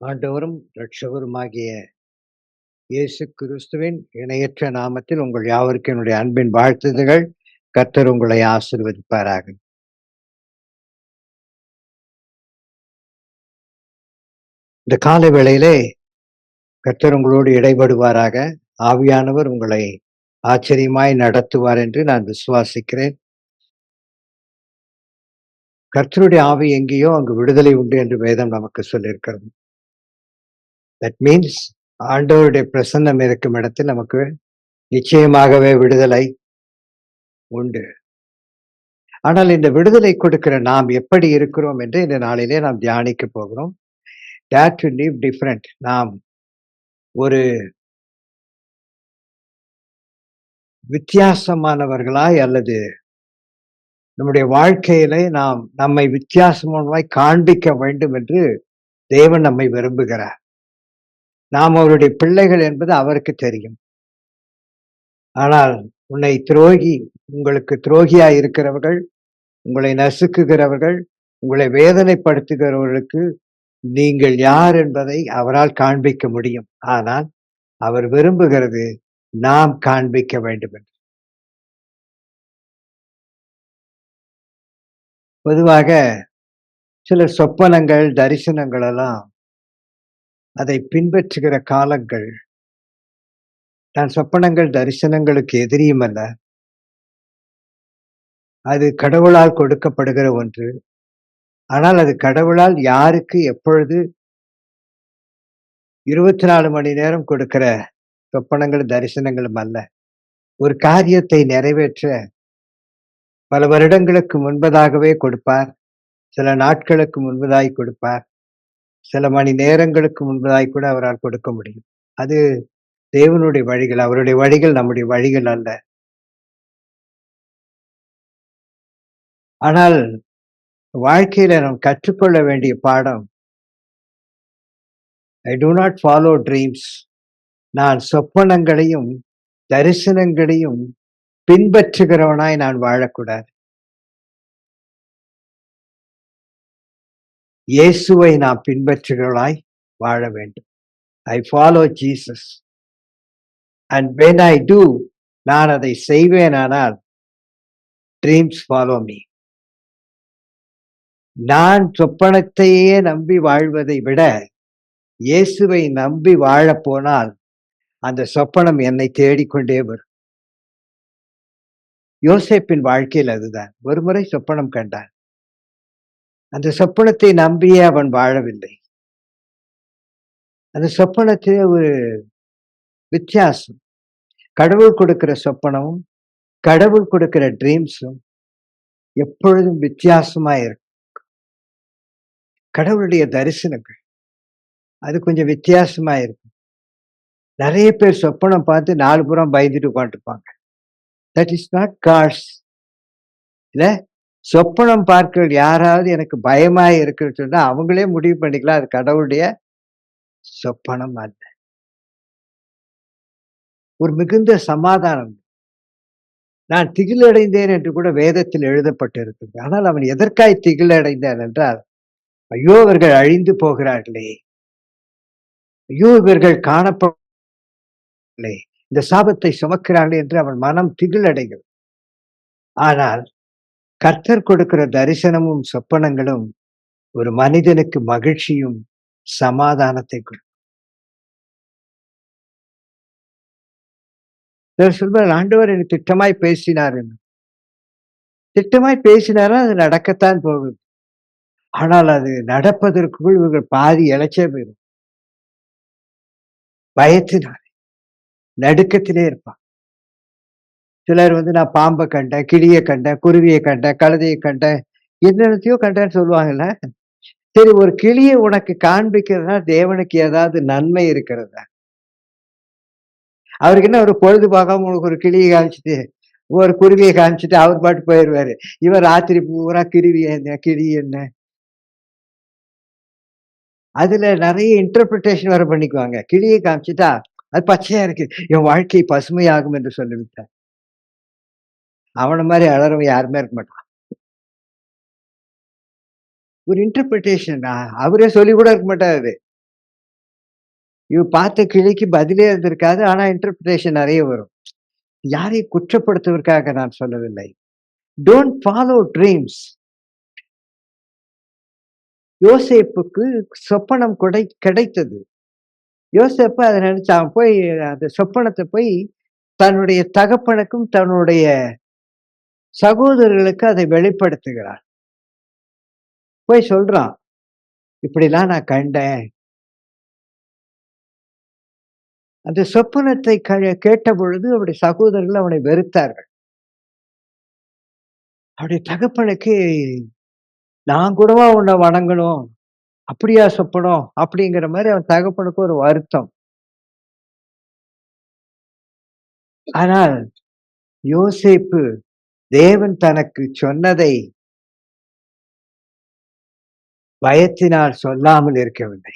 ஆண்டவரும் இரட்சகருமாகிய இயேசு கிறிஸ்துவின் இணையற்ற நாமத்தில் உங்கள் யாவருக்கும் என்னுடைய அன்பின் வாழ்த்துதல்கள். கர்த்தர் உங்களை ஆசீர்வதிப்பாராக. இந்த காலை வேளையிலே கர்த்தர் உங்களோடு இடைபடுவாராக. ஆவியானவர் உங்களை ஆச்சரியமாய் நடத்துவார் என்று நான் விசுவாசிக்கிறேன். கர்த்தருடைய ஆவி எங்கேயோ அங்கு விடுதலை உண்டு என்று வேதம் நமக்கு சொல்லியிருக்கிறது. தட் மீன்ஸ் ஆண்டவருடைய பிரசன்னம் இருக்கும் இடத்தில் நமக்கு நிச்சயமாகவே விடுதலை உண்டு. ஆனால் இந்த விடுதலை கொடுக்கிற நாம் எப்படி இருக்கிறோம் என்று இந்த நாளிலே நாம் தியானிக்க போகிறோம். Dare to live different. நாம் ஒரு வித்தியாசமானவர்களாய் அல்லது நம்முடைய வாழ்க்கையிலே நாம் நம்மை வித்தியாசமானவராய் காண்பிக்க வேண்டும் என்று தேவன் நம்மை விரும்புகிறார். நாம் அவருடைய பிள்ளைகள் என்பது அவருக்கு தெரியும். ஆனால் உங்களுக்கு துரோகியாய் இருக்கிறவர்கள், உங்களை நசுக்குகிறவர்கள், உங்களை வேதனைப்படுத்துகிறவர்களுக்கு நீங்கள் யார் என்பதை அவரால் காண்பிக்க முடியும். ஆனால் அவர் விரும்புகிறது நாம் காண்பிக்க வேண்டும் என்று. பொதுவாக சில சொப்பனங்கள், தரிசனங்கள் எல்லாம் அதை பின்பற்றுகிற காலங்கள். நான் சொப்பனங்கள், தரிசனங்களுக்கு எதிரியும் அல்ல. அது கடவுளால் கொடுக்கப்படுகிற ஒன்று. ஆனால் அது கடவுளால் யாருக்கு எப்பொழுது 24 மணி நேரம் கொடுக்கிற சொப்பனங்களும் தரிசனங்களும் அல்ல. ஒரு காரியத்தை நிறைவேற்ற பல வருடங்களுக்கு முன்பதாகவே கொடுப்பார். சில நாட்களுக்கு முன்பதாய் கொடுப்பார். சில மணி நேரங்களுக்கு முன்பதாய் கூட அவரால் கொடுக்க முடியும். அது தேவனுடைய வழிகள். அவருடைய வழிகள் நம்முடைய வழிகள் அல்ல. ஆனால் வாழ்க்கையில நாம் கற்றுக்கொள்ள வேண்டிய பாடம், ஐ do not follow dreams. நான் சொப்பனங்களையும் தரிசனங்களையும் பின்பற்றுகிறவனாய் நான் வாழக்கூடாது. இயேசுவை நாம் பின்பற்றுகிறவனாய் வாழ வேண்டும். I follow Jesus. And when I do, நான் அதை செய்வேனானால் ட்ரீம்ஸ் ஃபாலோ மீ. நான் சொப்பனத்தையே நம்பி வாழ்வதை விட இயேசுவை நம்பி வாழப் போனால் அந்த சொப்பனம் என்னை தேடிக்கொண்டே வரும். யோசேப்பின் வாழ்க்கையில் அதுதான். ஒருமுறை சொப்பனம் கண்டான். அந்த சொப்பனத்தை நம்பியே அவன் வாழவில்லை. அந்த சொப்பனத்திலே ஒரு வித்தியாசம். கடவுள் கொடுக்கிற சொப்பனமும் கடவுள் கொடுக்கிற ட்ரீம்ஸும் எப்பொழுதும் வித்தியாசமா இருக்கும். கடவுளுடைய தரிசனங்கள் அது கொஞ்சம் வித்தியாசமா இருக்கும். நிறைய பேர் சொப்பனம் பார்த்து 4 புறம் பயந்துட்டு உட்காந்துருப்பாங்க. That is not God's. இல்ல, சொப்பனம் பார்க்கிற யாராவது எனக்கு பயமாய் இருக்குன்னு சொன்னா அவங்களே முடிவு பண்ணிக்கலாம், அது கடவுளுடைய சொப்பனம் அல்ல. ஒரு மிகுந்த சமாதானம். நான் திகிலடைந்தேன் என்று கூட வேதத்தில் எழுதப்பட்டிருக்கிறது. ஆனால் அவன் எதற்காய் திகிலடைந்தான் என்றால், ஐயோ இவர்கள் அழிந்து போகிறார்களே, ஐயோ இவர்கள் காணப்படவில்லை, இந்த சாபத்தை சுமக்கிறார்களே என்று அவன் மனம் திகிலடைகிறது. ஆனால் கர்த்தர் கொடுக்கிற தரிசனமும் சொப்பனங்களும் ஒரு மனிதனுக்கு மகிழ்ச்சியும் சமாதானத்தை கொடுக்கும். சொல்வார், ஆண்டவர் எனக்கு திட்டமாய் பேசினார் என்று. திட்டமாய் பேசினாரா அது நடக்கத்தான் போகுது. ஆனால் அது நடப்பதற்குள் இவர்கள் பாதி இழைச்சே போயிடும். பயத்தினாலே நடுக்கத்திலே இருப்பான். சிலர் நான் பாம்பை கண்டேன், கிளியை கண்டேன், குருவியை கண்டேன், கழுதையை கண்டேன், என்னென்னத்தையோ கண்டேன்னு சொல்லுவாங்கல்ல. சரி, ஒரு கிளியை உனக்கு காண்பிக்கிறதுனா தேவனுக்கு ஏதாவது நன்மை இருக்கிறதா? அவருக்கு என்ன, ஒரு பொழுது பார்க்காம உனக்கு ஒரு கிளியை காமிச்சிட்டு ஒரு குருவியை காமிச்சிட்டு அவர் பாட்டு போயிடுவாரு. இவர் ராத்திரி பூரா கிருவி என்ன கிளி என்ன, அதுல நிறைய இன்டர்பிரிட்டேஷன் வர பண்ணிக்குவாங்க. கிளியை காமிச்சிட்டா அது பச்சையா இருக்கு, என் வாழ்க்கை பசுமையாகும் என்று சொல்லிவிட்டார். அவன மாதிரி அலறவன் யாருமே இருக்க மாட்டான். ஒரு இன்டர்பிரிட்டேஷன் அவரே சொல்லி கூட இருக்க மாட்டாரு. பார்த்த கிளிக்கு பதிலே இருந்திருக்காது. ஆனா இன்டர்பிரேஷன் நெறைய வரும். யாரையும் குற்றப்படுத்துவதற்காக நான் சொல்லவில்லை. Don't follow dreams. யோசேப்புக்கு சொப்பனம் கிடைத்தது. யோசேப்பு அத நினைச்சு அவன் போய் அந்த சொப்பனத்த போய் தன்னுடைய தகப்பனுக்கும், தன்னுடைய சகோதரர்களுக்கு அதை வெளிப்படுத்துகிறான். போய் சொல்றான். இப்படிலாம் நான் கண்டேன். அந்த சொப்பனத்தை கேட்டபொழுது அவருடைய சகோதரர்கள் அவனை வெறுத்தார்கள். அவருடைய தகப்பனுக்கு, "நான் கூடவா உன்ன வணங்கணும்? அப்படியா சொப்பனம்?" அப்படிங்கிற மாரி அவன் தகப்பனுக்கு ஒரு வருத்தம். ஆனால் யோசேப்பு தேவன் தனக்கு சொன்னதை பயத்தினால் சொல்லாமல் இருக்கவில்லை.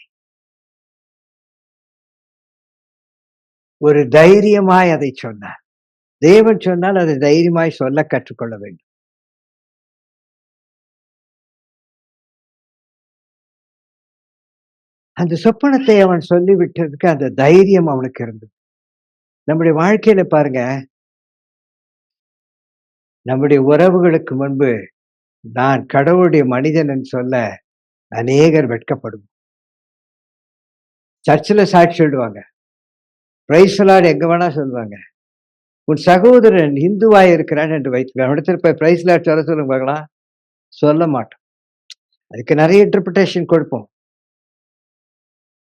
ஒரு தைரியமாய் அதை சொன்னார். தேவன் சொன்னால் அதை தைரியமாய் சொல்ல கற்றுக்கொள்ள வேண்டும். அந்த சொப்பனத்தை அவன் சொல்லிவிட்டதுக்கு அந்த தைரியம் அவனுக்கு இருந்தது. நம்முடைய வாழ்க்கையில பாருங்க, நம்முடைய உறவுகளுக்கு முன்பு நான் கடவுளுடைய மனிதன் என்று சொல்ல அநேகர் வெட்கப்படுவோம். சர்ச்சில் சாட்சி சொல்லுவாங்க. பிரைஸ் தி லார்ட் எங்க வேணா சொல்லுவாங்க. உன் சகோதரன் இந்துவாய் இருக்கிறான் என்று வைத்துக்க. அவனிடத்தில் போய் பிரைஸ் தி லார்ட் சொல்ல சொல்லுங்க பார்க்கலாம். சொல்ல மாட்டோம். அதுக்கு நிறைய இன்டர்பிரேஷன் கொடுப்போம்.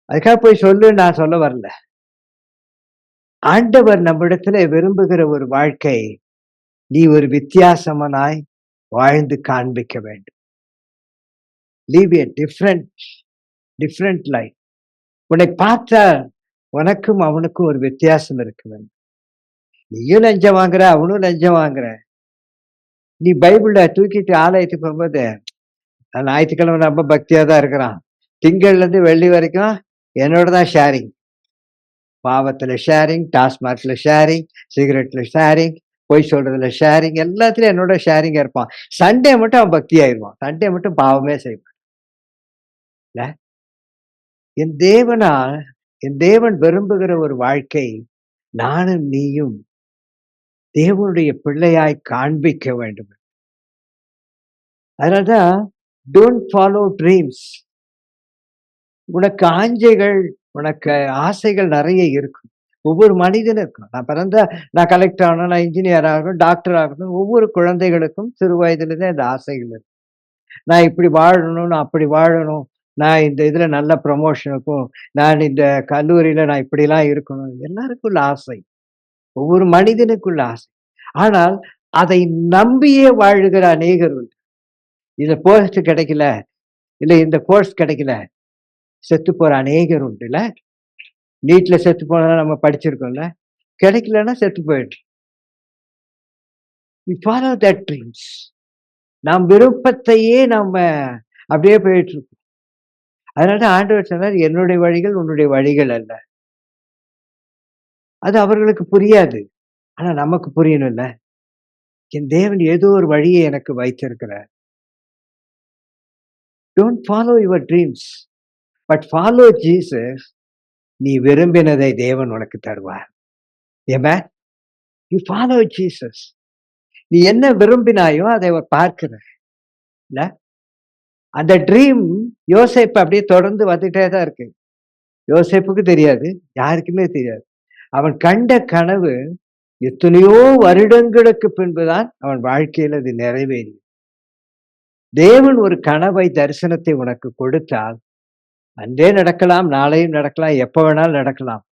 அதுக்காக போய் சொல்லுன்னு நான் சொல்ல வரல. ஆண்டவர் நம்மிடத்துல விரும்புகிற ஒரு வாழ்க்கை, நீ ஒரு வித்தியாசமானாய் வாழ்ந்து காண்பிக்க வேண்டும். Leave a different life. உன்னை பார்த்தா உனக்கும் அவனுக்கும் ஒரு வித்தியாசம் இருக்க வேண்டும். நீயும் லஞ்சம் வாங்குற, அவனும் லஞ்சம் வாங்குற. நீ பைபிள தூக்கிட்டு ஆலயத்துக்கு போகும்போது, ஞாயிற்றுக்கிழமை ரொம்ப பக்தியா தான் இருக்கிறான். திங்கள்ல இருந்து வெள்ளி வரைக்கும் என்னோட தான் ஷேரிங். பாவத்துல ஷேரிங், டாஸ்மார்க்ல ஷேரிங், சிகரெட்ல ஷேரிங், பொய் சொல்றதுல ஷேரிங், எல்லாத்துலயும் என்னோட ஷேரிங்கா இருப்பான். சண்டே மட்டும் அவன் பக்தி ஆயிடுவான். சண்டே மட்டும் பாவமே செய்வான். இல்ல, என் தேவனால் என் தேவன் விரும்புகிற ஒரு வாழ்க்கை, நானும் நீயும் தேவனுடைய பிள்ளையாய் காண்பிக்க வேண்டும். அதனாலதான் டோன்ட் ஃபாலோ ட்ரீம்ஸ். உனக்கு ஆஞ்சைகள், உனக்கு ஆசைகள் நிறைய இருக்கும். ஒவ்வொரு மனிதனுக்கும். நான் கலெக்டர் ஆகணும், நான் இன்ஜினியர் ஆகணும், டாக்டர் ஆகணும். ஒவ்வொரு குழந்தைகளுக்கும் சிறு வயதிலிருந்தே இந்த ஆசைகள் இருக்கு. நான் இப்படி வாழணும், நான் அப்படி வாழணும், நான் இந்த இதுல நல்ல ப்ரமோஷனுக்கும், நான் இந்த கல்லூரியில நான் இப்படிலாம் இருக்கணும். எல்லாருக்கும் உள்ள ஆசை. ஒவ்வொரு மனிதனுக்குள்ள ஆசை. ஆனால் அதை நம்பியே வாழுகிற அநேகர் உண்டு. இந்த போஸ்ட் கிடைக்கல, இல்ல இந்த கோர்ஸ் கிடைக்கல, செத்து போற அநேகர் உண்டுல்ல. நீட்ல செத்து போனா நம்ம படிச்சிருக்கோம்ல. கிடைக்கலன்னா செத்து போயிடுச்சு. we follow that dreams. நாம் விருப்பத்தையே நம்ம அப்படியே போயிட்டு இருக்கோம். அதனாலதான் ஆண்டவர் சொன்னார், என்னுடைய வழிகள் உன்னுடைய வழிகள் அல்ல. அது அவர்களுக்கு புரியாது. ஆனா நமக்கு புரியணும்ல. என் தேவன் ஏதோ ஒரு வழியை எனக்கு வைத்திருக்கிறார். Don't follow your dreams, but follow Jesus. நீ விரும்பினதை தேவன் உனக்கு தருவார். ஆமென். You follow Jesus. நீ என்ன விரும்பினாயோ அதை அவர் பார்க்கிறார். இல்ல, அந்த ட்ரீம் யோசேப்பு அப்படியே தொடர்ந்து வந்துட்டே தான் இருக்கு. யோசேப்புக்கு தெரியாது, யாருக்குமே தெரியாது. அவன் கண்ட கனவு எத்தனையோ வருடங்களுக்கு பின்புதான் அவன் வாழ்க்கையில் அது நிறைவேறி. தேவன் ஒரு கனவை, தரிசனத்தை உனக்கு கொடுத்தால், அன்றே நடக்கலாம், நாளையும் நடக்கலாம், எப்ப வேணாலும் நடக்கலாம்.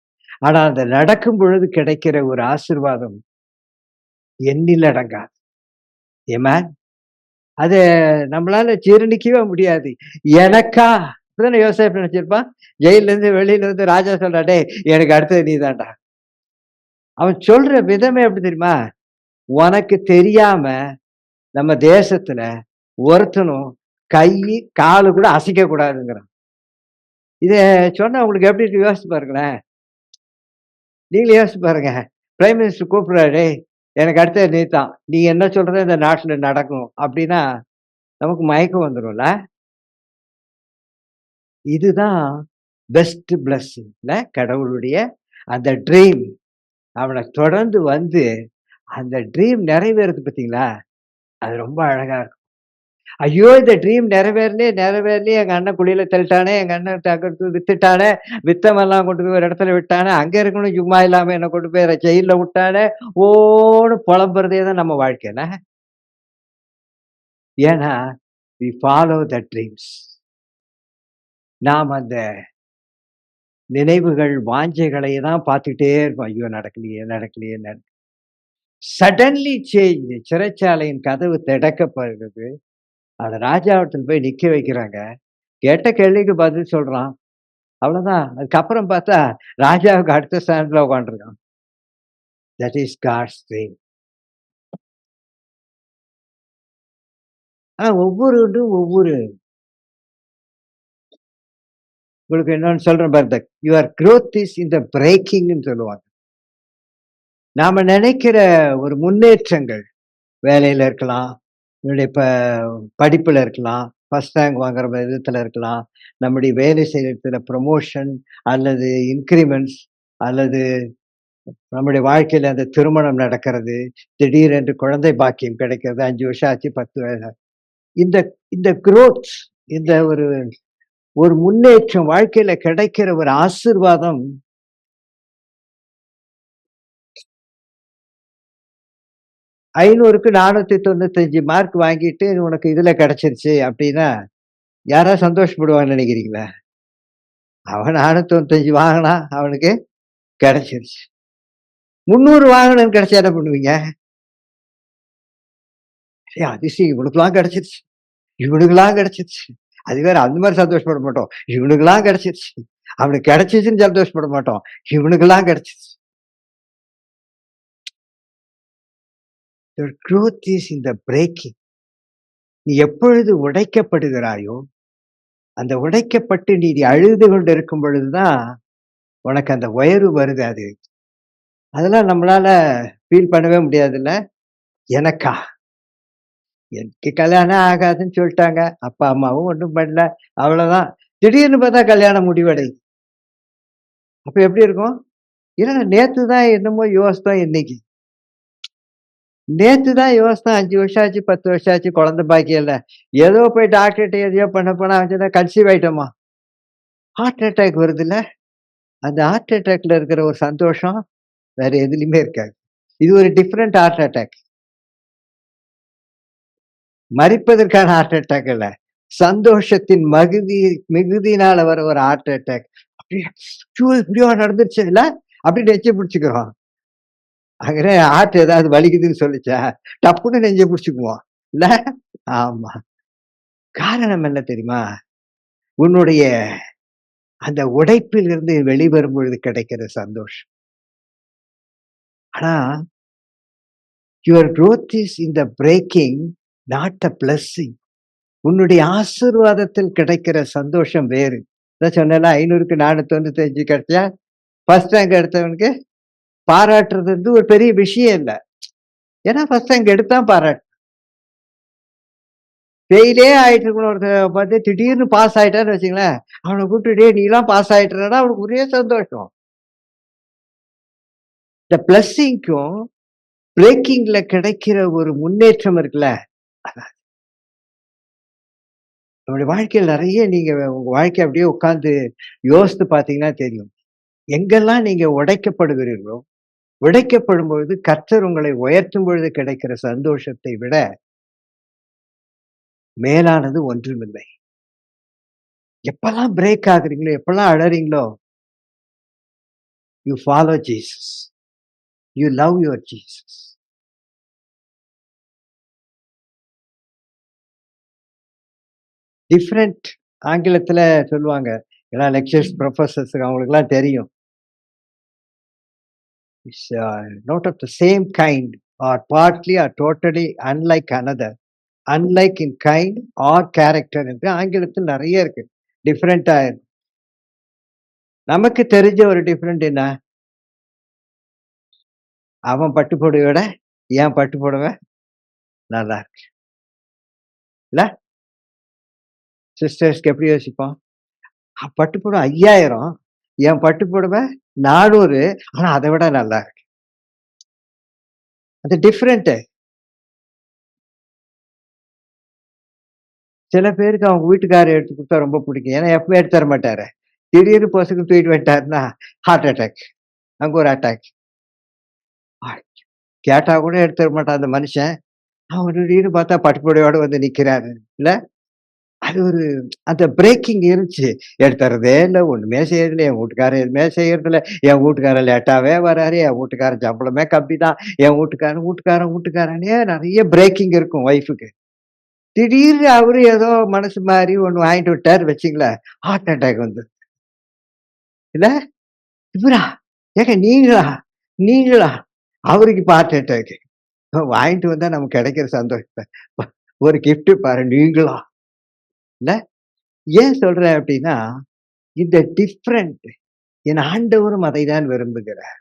ஆனா அந்த நடக்கும் பொழுது கிடைக்கிற ஒரு ஆசீர்வாதம் எண்ணில் அடங்காது. ஆமென். அத நம்மளால ஜீரணிக்கவே முடியாது. எனக்கா? இப்பதானே யோசேப்பு நினைச்சிருப்பான். ஜெயில இருந்து வெளியில வந்து ராஜா சொல்றா, டேய் எனக்கு அடுத்தது நீதான்டா. அவன் சொல்ற விதமே எப்படி தெரியுமா? உனக்கு தெரியாம நம்ம தேசத்துல ஒருத்தனும் கை, காலு கூட அசைக்க கூடாதுங்கிறான். இத சொன்னா உங்களுக்கு எப்படி இருக்கு யோசிச்சு பாருங்களேன். நீங்களே யோசிச்சு பாருங்க. பிரைம் மினிஸ்டர் கூப்பிடுறாரு, டேய் எனக்கு அடுத்தது நீதான். நீ என்ன சொல்றதோ இந்த நாட்டுல நடக்கும் அப்படின்னா நமக்கு மயக்கம் வந்துரும்ல. இதுதான் பெஸ்ட் பிளெஸ்ஸிங்ல கடவுளுடைய அந்த ட்ரீம் அவன தொடர்ந்து வந்து, அந்த ட்ரீம் நிறைவேறுது பார்த்தீங்களா? அது ரொம்ப அழகா இருக்கும். ஐயோ! இந்த ட்ரீம் நிறைவேறலையே, எங்க அண்ணன் குழியில தள்ளிட்டானே, எங்க அண்ணன் வித்துட்டானே, வித்தவன்லாம் கொண்டு போய் ஒரு இடத்துல விட்டானே, அங்க இருக்கணும் சும்மா இல்லாம என்ன கொண்டு போய் ஜெயில்ல விட்டானே, ஓன்னு புலம்புறதே தான் நம்ம வாழ்க்கை என்ன? ஏன்னா, வி ஃபாலோ த ட்ரீம்ஸ். நாம் அந்த நினைவுகள், வாஞ்சைகளை தான் பார்த்துக்கிட்டே இருப்போம். ஐயோ! நடக்கலையே. சடன்லி சேஞ்ச் சிறைச்சாலையின் கதவு திறக்கப்படுகிறது. அவன ராஜாவிடத்துல போய் நிக்க வைக்கிறாங்க. கேட்ட கேள்விக்கு பதில் சொல்றான். அவ்வளோதான். அதுக்கப்புறம் பார்த்தா, ராஜாவுக்கு அடுத்த ஸ்டாண்ட்ல உட்காந்துருக்கான். That is God's dream. ஆனா ஒவ்வொரு உங்களுக்கு இன்னொன்னு சொல்றேன் பாருங்க. Your growth is in the பிரேக்கிங்ன்னு சொல்லுவாங்க. நாம நினைக்கிற ஒரு முன்னேற்றங்கள், வேலையில இருக்கலாம், என்னுடைய படிப்புல இருக்கலாம், ஃபர்ஸ்ட் ரேங்க் வாங்குற விதத்துல இருக்கலாம், நம்முடைய வேலை செய்யற இடத்துல ப்ரமோஷன் அல்லது இன்கிரிமென்ட்ஸ் அல்லது நம்முடைய வாழ்க்கையில அந்த திருமணம் நடக்கிறது, திடீரென்று குழந்தை பாக்கியம் கிடைக்கிறது. 5 வருஷம் ஆச்சு, 10 இந்த இந்த குரோத் இந்த ஒரு ஒரு முன்னேற்றம் வாழ்க்கையில கிடைக்கிற ஒரு ஆசீர்வாதம் 500க்கு 495 மார்க் வாங்கிட்டு உனக்கு இதுல கிடைச்சிருச்சு அப்படின்னா, யாராவது சந்தோஷப்படுவாங்கன்னு நினைக்கிறீங்களா? அவன் 495 வாங்குனான், அவனுக்கு கிடைச்சிருச்சு. 300 வாங்கினவனுக்கு கிடைச்சா என்ன பண்ணுவீங்க? ஏய் அதிசயம் இவனுக்கெல்லாம் கிடைச்சிருச்சு. இவனுக்கெல்லாம் கிடைச்சிருச்சு. அது வேற அந்த மாரி சந்தோஷப்பட மாட்டோம். இவனுக்கெல்லாம் கிடைச்சிருச்சு. அவனுக்கு கிடைச்சிச்சுன்னு சந்தோஷப்பட மாட்டோம். இவனுக்கெல்லாம் கிடைச்சிருச்சு. Your growth is in the breaking. நீ எப்பொழுது உடைக்கப்படுகிறாயோ, அந்த உடைக்கப்பட்டு நீ அழுது கொண்டிருக்கும் பொழுது தான், உனக்கு அந்த உயர்வு வருது அது. அதெல்லாம் நம்மளால ஃபீல் பண்ணவே முடியாதுல்ல? எனக்கா? எனக்கு கல்யாணம் ஆகாதுன்னு சொல்ட்டாங்க. அப்பா, அம்மாவும் ஒண்ணும் பண்ணல. அவ்வளோதான். திடீர்னு பார்த்தா கல்யாணம் முடிவடையுது. அப்ப எப்படி இருக்கும்? இல்ல நேத்து தான் என்னமோ யோசித்தோம் இன்னைக்கு. நேத்து தான் யோசித்தேன் 5 வருஷம் ஆச்சு, 10 வருஷம் ஆச்சு குழந்தை பாக்கியம் இல்ல. ஏதோ போய் டாக்டர்ட்ட எதையோ பண்ண போனா அவன் சொன்னா கன்சீவ் ஆயிட்டோமா. ஹார்ட் அட்டாக் வருதுல்ல. அந்த ஹார்ட் அட்டாக்ல இருக்கிற ஒரு சந்தோஷம் வேற எதுலயுமே இருக்காது. இது ஒரு டிஃபரண்ட் ஹார்ட் அட்டாக். மரிப்பதற்கான ஹார்ட் அட்டாக் இல்ல. சந்தோஷத்தின் மிகுதியினால வர ஒரு ஹார்ட் அட்டாக். அப்படியே ஐயோ! இப்படியா நடந்துருச்சு இல்ல? அப்படின்னு நெஞ்ச பிடிச்சுக்கிறோம். அங்கே ஹார்ட் ஏதாவது வலிக்குதுன்னு சொல்லுச்சா? டப்புன்னு நெஞ்ச பிடிச்சுக்குவோம். இல்ல? ஆமா. காரணம் என்ன தெரியுமா? உன்னுடைய அந்த உடைப்பிலிருந்து வெளிவரும் பொழுது கிடைக்கிற சந்தோஷம். ஆனா, your growth is in the breaking not a blessing. உன்னுடைய ஆசீர்வாதத்தில் கிடைக்கிற சந்தோஷம் வேறு. அதான் சொன்னேன்ல 500க்கு 495 கிடைச்சா, ஃபர்ஸ்ட் ரேங்க் எடுத்தவனுக்கு பாராட்டுறது வந்து ஒரு பெரிய விஷயம் இல்ல. ஏன்னா ஃபர்ஸ்ட் ரேங்க் எடுத்தான் பாராட்டு. ஃபெயிலே ஆயிட்டு இருக்கவன ஒருத்தன் பார்த்து திடீர்னு பாஸ் ஆயிட்டான்னு வச்சுங்களேன், அவன கூப்பிட்டு "டேய் நீலாம் பாஸ் ஆயிட்டறடா" அவனுக்கு ஒரே சந்தோஷம். இந்த பிளஸ்ஸிங்க்கும், பிரேக்கிங்ல கிடைக்கிற ஒரு முன்னேற்றம் இருக்குல்ல, அதான் நம்முடைய வாழ்க்கையில நெறைய நீங்க உங்க வாழ்க்கைய அப்படியே உட்கார்ந்து யோசித்து பார்த்தீங்கன்னா தெரியும். எங்கெல்லாம் நீங்க உடைக்கப்படுகிறீர்களோ, உடைக்கப்படும் பொழுது கர்த்தர் உங்களை உயர்த்தும் பொழுது கிடைக்கிற சந்தோஷத்தை விட மேலானது ஒன்றுமில்லை. எப்பல்லாம் பிரேக் ஆகுறீங்களோ, எப்பல்லாம் அழறீங்களோ, you follow Jesus. You love your Jesus. Different ஆங்கிலத்துல சொல்லுவாங்க. ஏன்னா லெக்சர்ஸ், புரொஃபசர்ஸ் அவங்களுக்கெல்லாம் தெரியும். It's not of the same kind or partly or totally unlike another. Unlike in kind or character என்று ஆங்கிலத்தில் நெறைய இருக்கு. டிஃபரெண்ட்டா நமக்கு தெரிஞ்ச ஒரு டிஃபரெண்ட் என்ன? அவன் பட்டு புடவைய விட என் பட்டு புடவை நல்லா இருக்கு. இல்ல? சிஸ்டர்ஸ்க்கு எப்படி யோசிப்போம்? பட்டு புடவை 5000 என் பட்டு புடவை 400 ஆனா அத விட நல்லா இருக்கு. அது டிஃபரெண்ட்டு. சில பேருக்கு அவங்க வீட்டுக்காரர் எடுத்து குடுத்தா ரொம்ப பிடிக்கும். ஏன்னா எப்பவும் எடுத்து தர மாட்டாரு. திடீர்னு பொசுக்குன்னு தூக்கிட்டு வந்துட்டாருன்னா, ஹார்ட் அட்டாக். அங்க ஒரு அட்டாக். கேட்டா கூட எடுத்து தர மாட்டான் அந்த மனுஷன். அவன் திடீர்னு பார்த்தா பட்டு புடவையோட வந்து நிக்கிறாரு. இல்ல? அது ஒரு அந்த பிரேக்கிங் இருந்துச்சு. எடுத்துறதே இல்ல, ஒண்ணுமே செய்யறதில்ல. என் வீட்டுக்காரர் எதுவுமே செய்யறதில்ல. என் வீட்டுக்காரர் லேட்டாவே வராரு. என் வீட்டுக்காரர் சம்பளமே கம்மி தான். என் வீட்டுக்காரன்னே நெறைய பிரேக்கிங் இருக்கும் ஒய்ஃப்‌க்கு. திடீர்னு அவரு ஏதோ மனசு மாறி ஒண்ணு வாங்கிட்டு விட்டாருன்னு வச்சுங்களேன், ஹார்ட் அட்டாக் வந்துரும். இல்ல? இவரா? ஏங்க நீங்களா? நீங்களா? அவருக்கு இப்ப ஹார்ட் அட்டாக். வாங்கிட்டு வந்தா நமக்கு கிடைக்கிற சந்தோஷத்த. ஒரு கிஃப்ட் பாரு நீங்களா? இல்ல? ஏன் சொல்றேன் அப்டின்னா, இந்த டிஃபரண்ட் என் ஆண்டவரும் அதை தான் விரும்புகிறார்.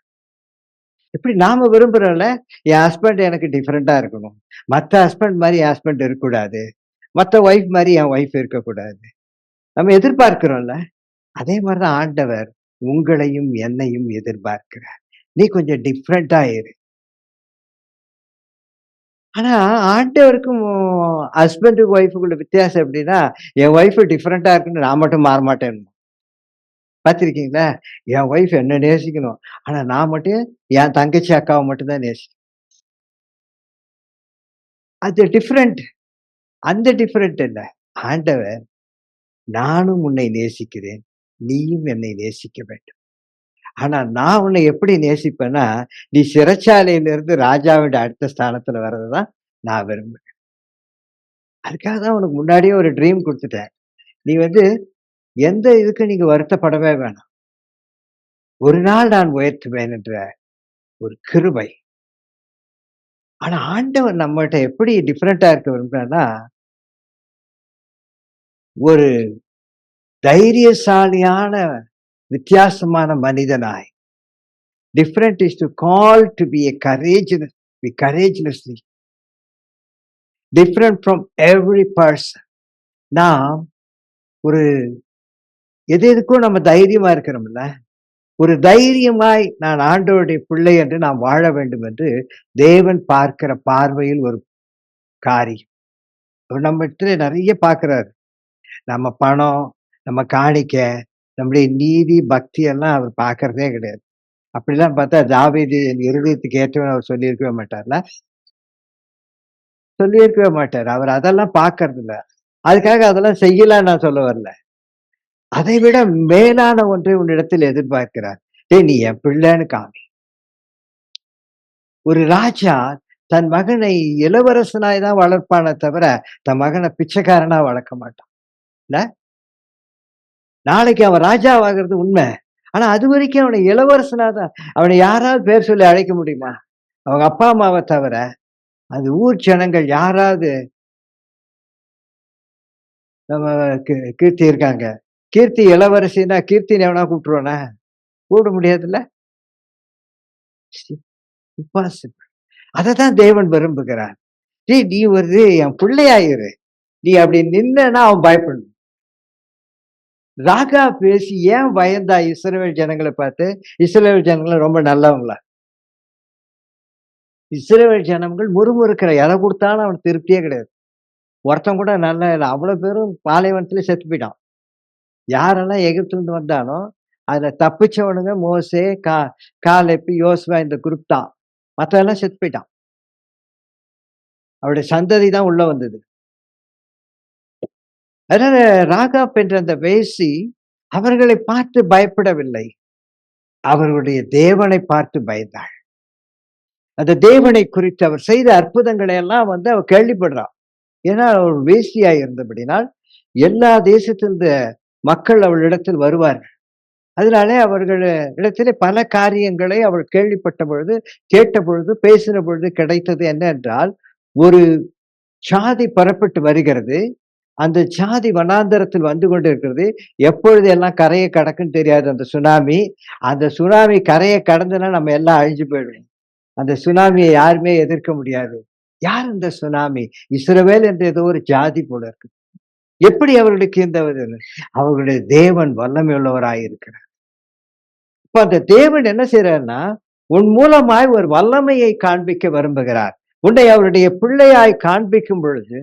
எப்படி நாம விரும்புறோம்ல, என் ஹஸ்பண்ட் எனக்கு டிஃபரெண்ட்டா இருக்கணும். மத்த ஹஸ்பண்ட் மாரி என் ஹஸ்பண்ட் இருக்கக்கூடாது. மத்த ஒய்ஃப் மாரி என் ஒய்ஃப் இருக்கக்கூடாது. நம்ம எதிர்பார்க்கிறோம்ல. அதே மாரி தான் ஆண்டவர் உங்களையும், என்னையும் எதிர்பார்க்கிறார். நீ கொஞ்சம் டிஃபரெண்ட்டா இரு. ஆனா ஆண்டவருக்கும் ஹஸ்பண்டுக்கும் ஒய்ஃப்‌க்குள்ள வித்தியாசம் எப்படின்னா, என் ஒய்ஃப் டிஃபரெண்ட்டா இருக்குன்னு நான் மட்டும் மாற மாட்டேன். பார்த்திருக்கீங்களா? என் ஒய்ஃப் என்ன நேசிக்கணும். ஆனா நான் மட்டும் என் தங்கச்சி, அக்காவ மட்டும் தான் நேசிப்பேன். அது டிஃபரெண்ட். அந்த டிஃபரெண்ட் இல்ல. ஆண்டவர், நானும் உன்னை நேசிக்கிறேன். நீயும் என்னை நேசிக்க வேண்டும். ஆனா நான் உன்னை எப்படி நேசிப்பேன்னா, நீ சிறைச்சாலையிலிருந்து ராஜாவோட அடுத்த ஸ்தானத்துல வர்றது தான் நான் விரும்புறேன். அதுக்காக தான் உனக்கு முன்னாடியே ஒரு ட்ரீம் குடுத்துட்டேன். நீ வந்து எந்த இதுக்கும் நீங்க வருத்தப்படவே வேணாம். ஒரு நாள் நான் உயர்த்துவேன் என்ற ஒரு கிருபை. ஆனா ஆண்டவர் நம்மட்ட எப்படி டிஃபரெண்ட்டா இருக்க விரும்புறார்ன்னா, ஒரு தைரியசாலியான, வித்தியாசமான மனிதனாய், different is to call to be a courageous be courageously different from every person. நாம் ஒரு எது எதுக்கும் நம்ம தைரியமா இருக்கிறோம்ல. ஒரு தைரியமாய் நான் ஆண்டவருடைய பிள்ளை என்று நாம் வாழ வேண்டும் என்று தேவன் பார்க்கிற பார்வையில் ஒரு காரியம். அவர் நம்மிடத்திலே நெறைய பார்க்கிறாரு. நம்ம பணம், நம்ம காணிக்கை, நம்முடைய நீதி, பக்தி எல்லாம் அவர் பார்க்கிறதே கிடையாது. அப்படிலாம் பார்த்தா தாவீது என் இருதயத்துக்கு ஏற்றவன் அவர் சொல்லியிருக்கவே மாட்டார்ல. சொல்லியிருக்கவே மாட்டாரு. அவர் அதெல்லாம் பார்க்கறதில்ல. அதுக்காக அதெல்லாம் செய்யலான்னு நான் சொல்ல வரல. அதை விட மேலான ஒன்றை உன்னிடத்தில் எதிர்பார்க்கிறார். டேய் நீ என் பிள்ளைன்னு காமி. ஒரு ராஜா தன் மகனை இளவரசனாய் தான் வளர்ப்பானே தவிர, தன் மகன பிச்சைக்காரனா வளர்க்க மாட்டான். இல்ல? நாளைக்கு அவன் ராஜாவாகிறது உண்மை. ஆனா அதுவரைக்கும் அவன இளவரசனா தான் அவன யாராவது பேர் சொல்லி அழைக்க முடியுமா? அவங்க அப்பா, அம்மாவ தவிர, அந்த ஊர் ஜனங்கள் யாராவது நம்ம கீர்த்தி இருக்காங்க. கீர்த்தி இளவரசின்னா, கீர்த்தின்னு எவனா கூப்பிட்டுருவானா? கூப்பிட முடியாதுல்ல. இம்பாசிபிள். அதத்தான் தேவன் விரும்புகிறார். டேய் நீ ஒரு என் பிள்ளையா இரு. நீ அப்படி நின்னன்னா அவன் பயப்படணும். ராகா பேசி ஏன் பயந்தா இஸ்ரவேல் ஜனங்கள பார்த்து? இஸ்ரவேல் ஜனங்கள் ரொம்ப நல்லவங்களா? இஸ்ரவேல் ஜனங்கள் முறுமுறுக்கிற எத குடுத்தாலும் அவனுக்கு திருப்தியே கிடையாது. ஒருத்தன் கூட நல்லா இல்ல. அவ்வளோ பேரும் பாலைவனத்திலே செத்து போயிட்டான். யாரெல்லாம் எகிப்திலிருந்து வந்தானோ, அதுல தப்பிச்சவனுங்க மோசே, காலேப், யோசுவா இந்த குரூப் தான். மத்தவன்லாம் செத்து போயிட்டான். அவருடைய சந்ததி தான் உள்ள வந்தது. அதனால ராகாப் என்ற அந்த வேசி அவர்களை பார்த்து பயப்படவில்லை. அவர்களுடைய தேவனை பார்த்து பயந்தாள். அந்த தேவனை குறித்து அவர் செய்த அற்புதங்களை எல்லாம் வந்து அவ கேள்விப்படுறான். ஏன்னா அவர் வேசியா இருந்தபடினால் எல்லா தேசத்திலிருந்து மக்கள் அவளிடத்தில் வருவார்கள். அதனாலே அவர்கள் இடத்திலே பல காரியங்களை அவள் கேள்விப்பட்ட பொழுது, கேட்ட பொழுது, பேசின பொழுது கிடைத்தது என்ன என்றால், ஒரு சாதி புறப்பட்டு வருகிறது. அந்த சாதி வனாந்தரத்தில் வந்து கொண்டிருக்கிறது. எப்பொழுது எல்லாம் கரைய கடக்குன்னு தெரியாது அந்த சுனாமி. அந்த சுனாமி கரைய கடந்துனா நம்ம எல்லாம் அழிஞ்சு போயிடுவோம். அந்த சுனாமிய யாருமே எதிர்க்க முடியாது. யார் இந்த சுனாமி? இஸ்ரவேல் என்ற ஏதோ ஒரு ஜாதி போல இருக்கு. எப்படி அவர்களுக்கு இந்த அவர்களுடைய தேவன் வல்லமை உள்ளவராய் இருக்கிறார். இப்ப அந்த தேவன் என்ன செய்றார்ன்னா, உன் மூலமாய் ஒரு வல்லமையை காண்பிக்க விரும்புகிறார். உன்னை அவருடைய பிள்ளையாய் காண்பிக்கும் பொழுது,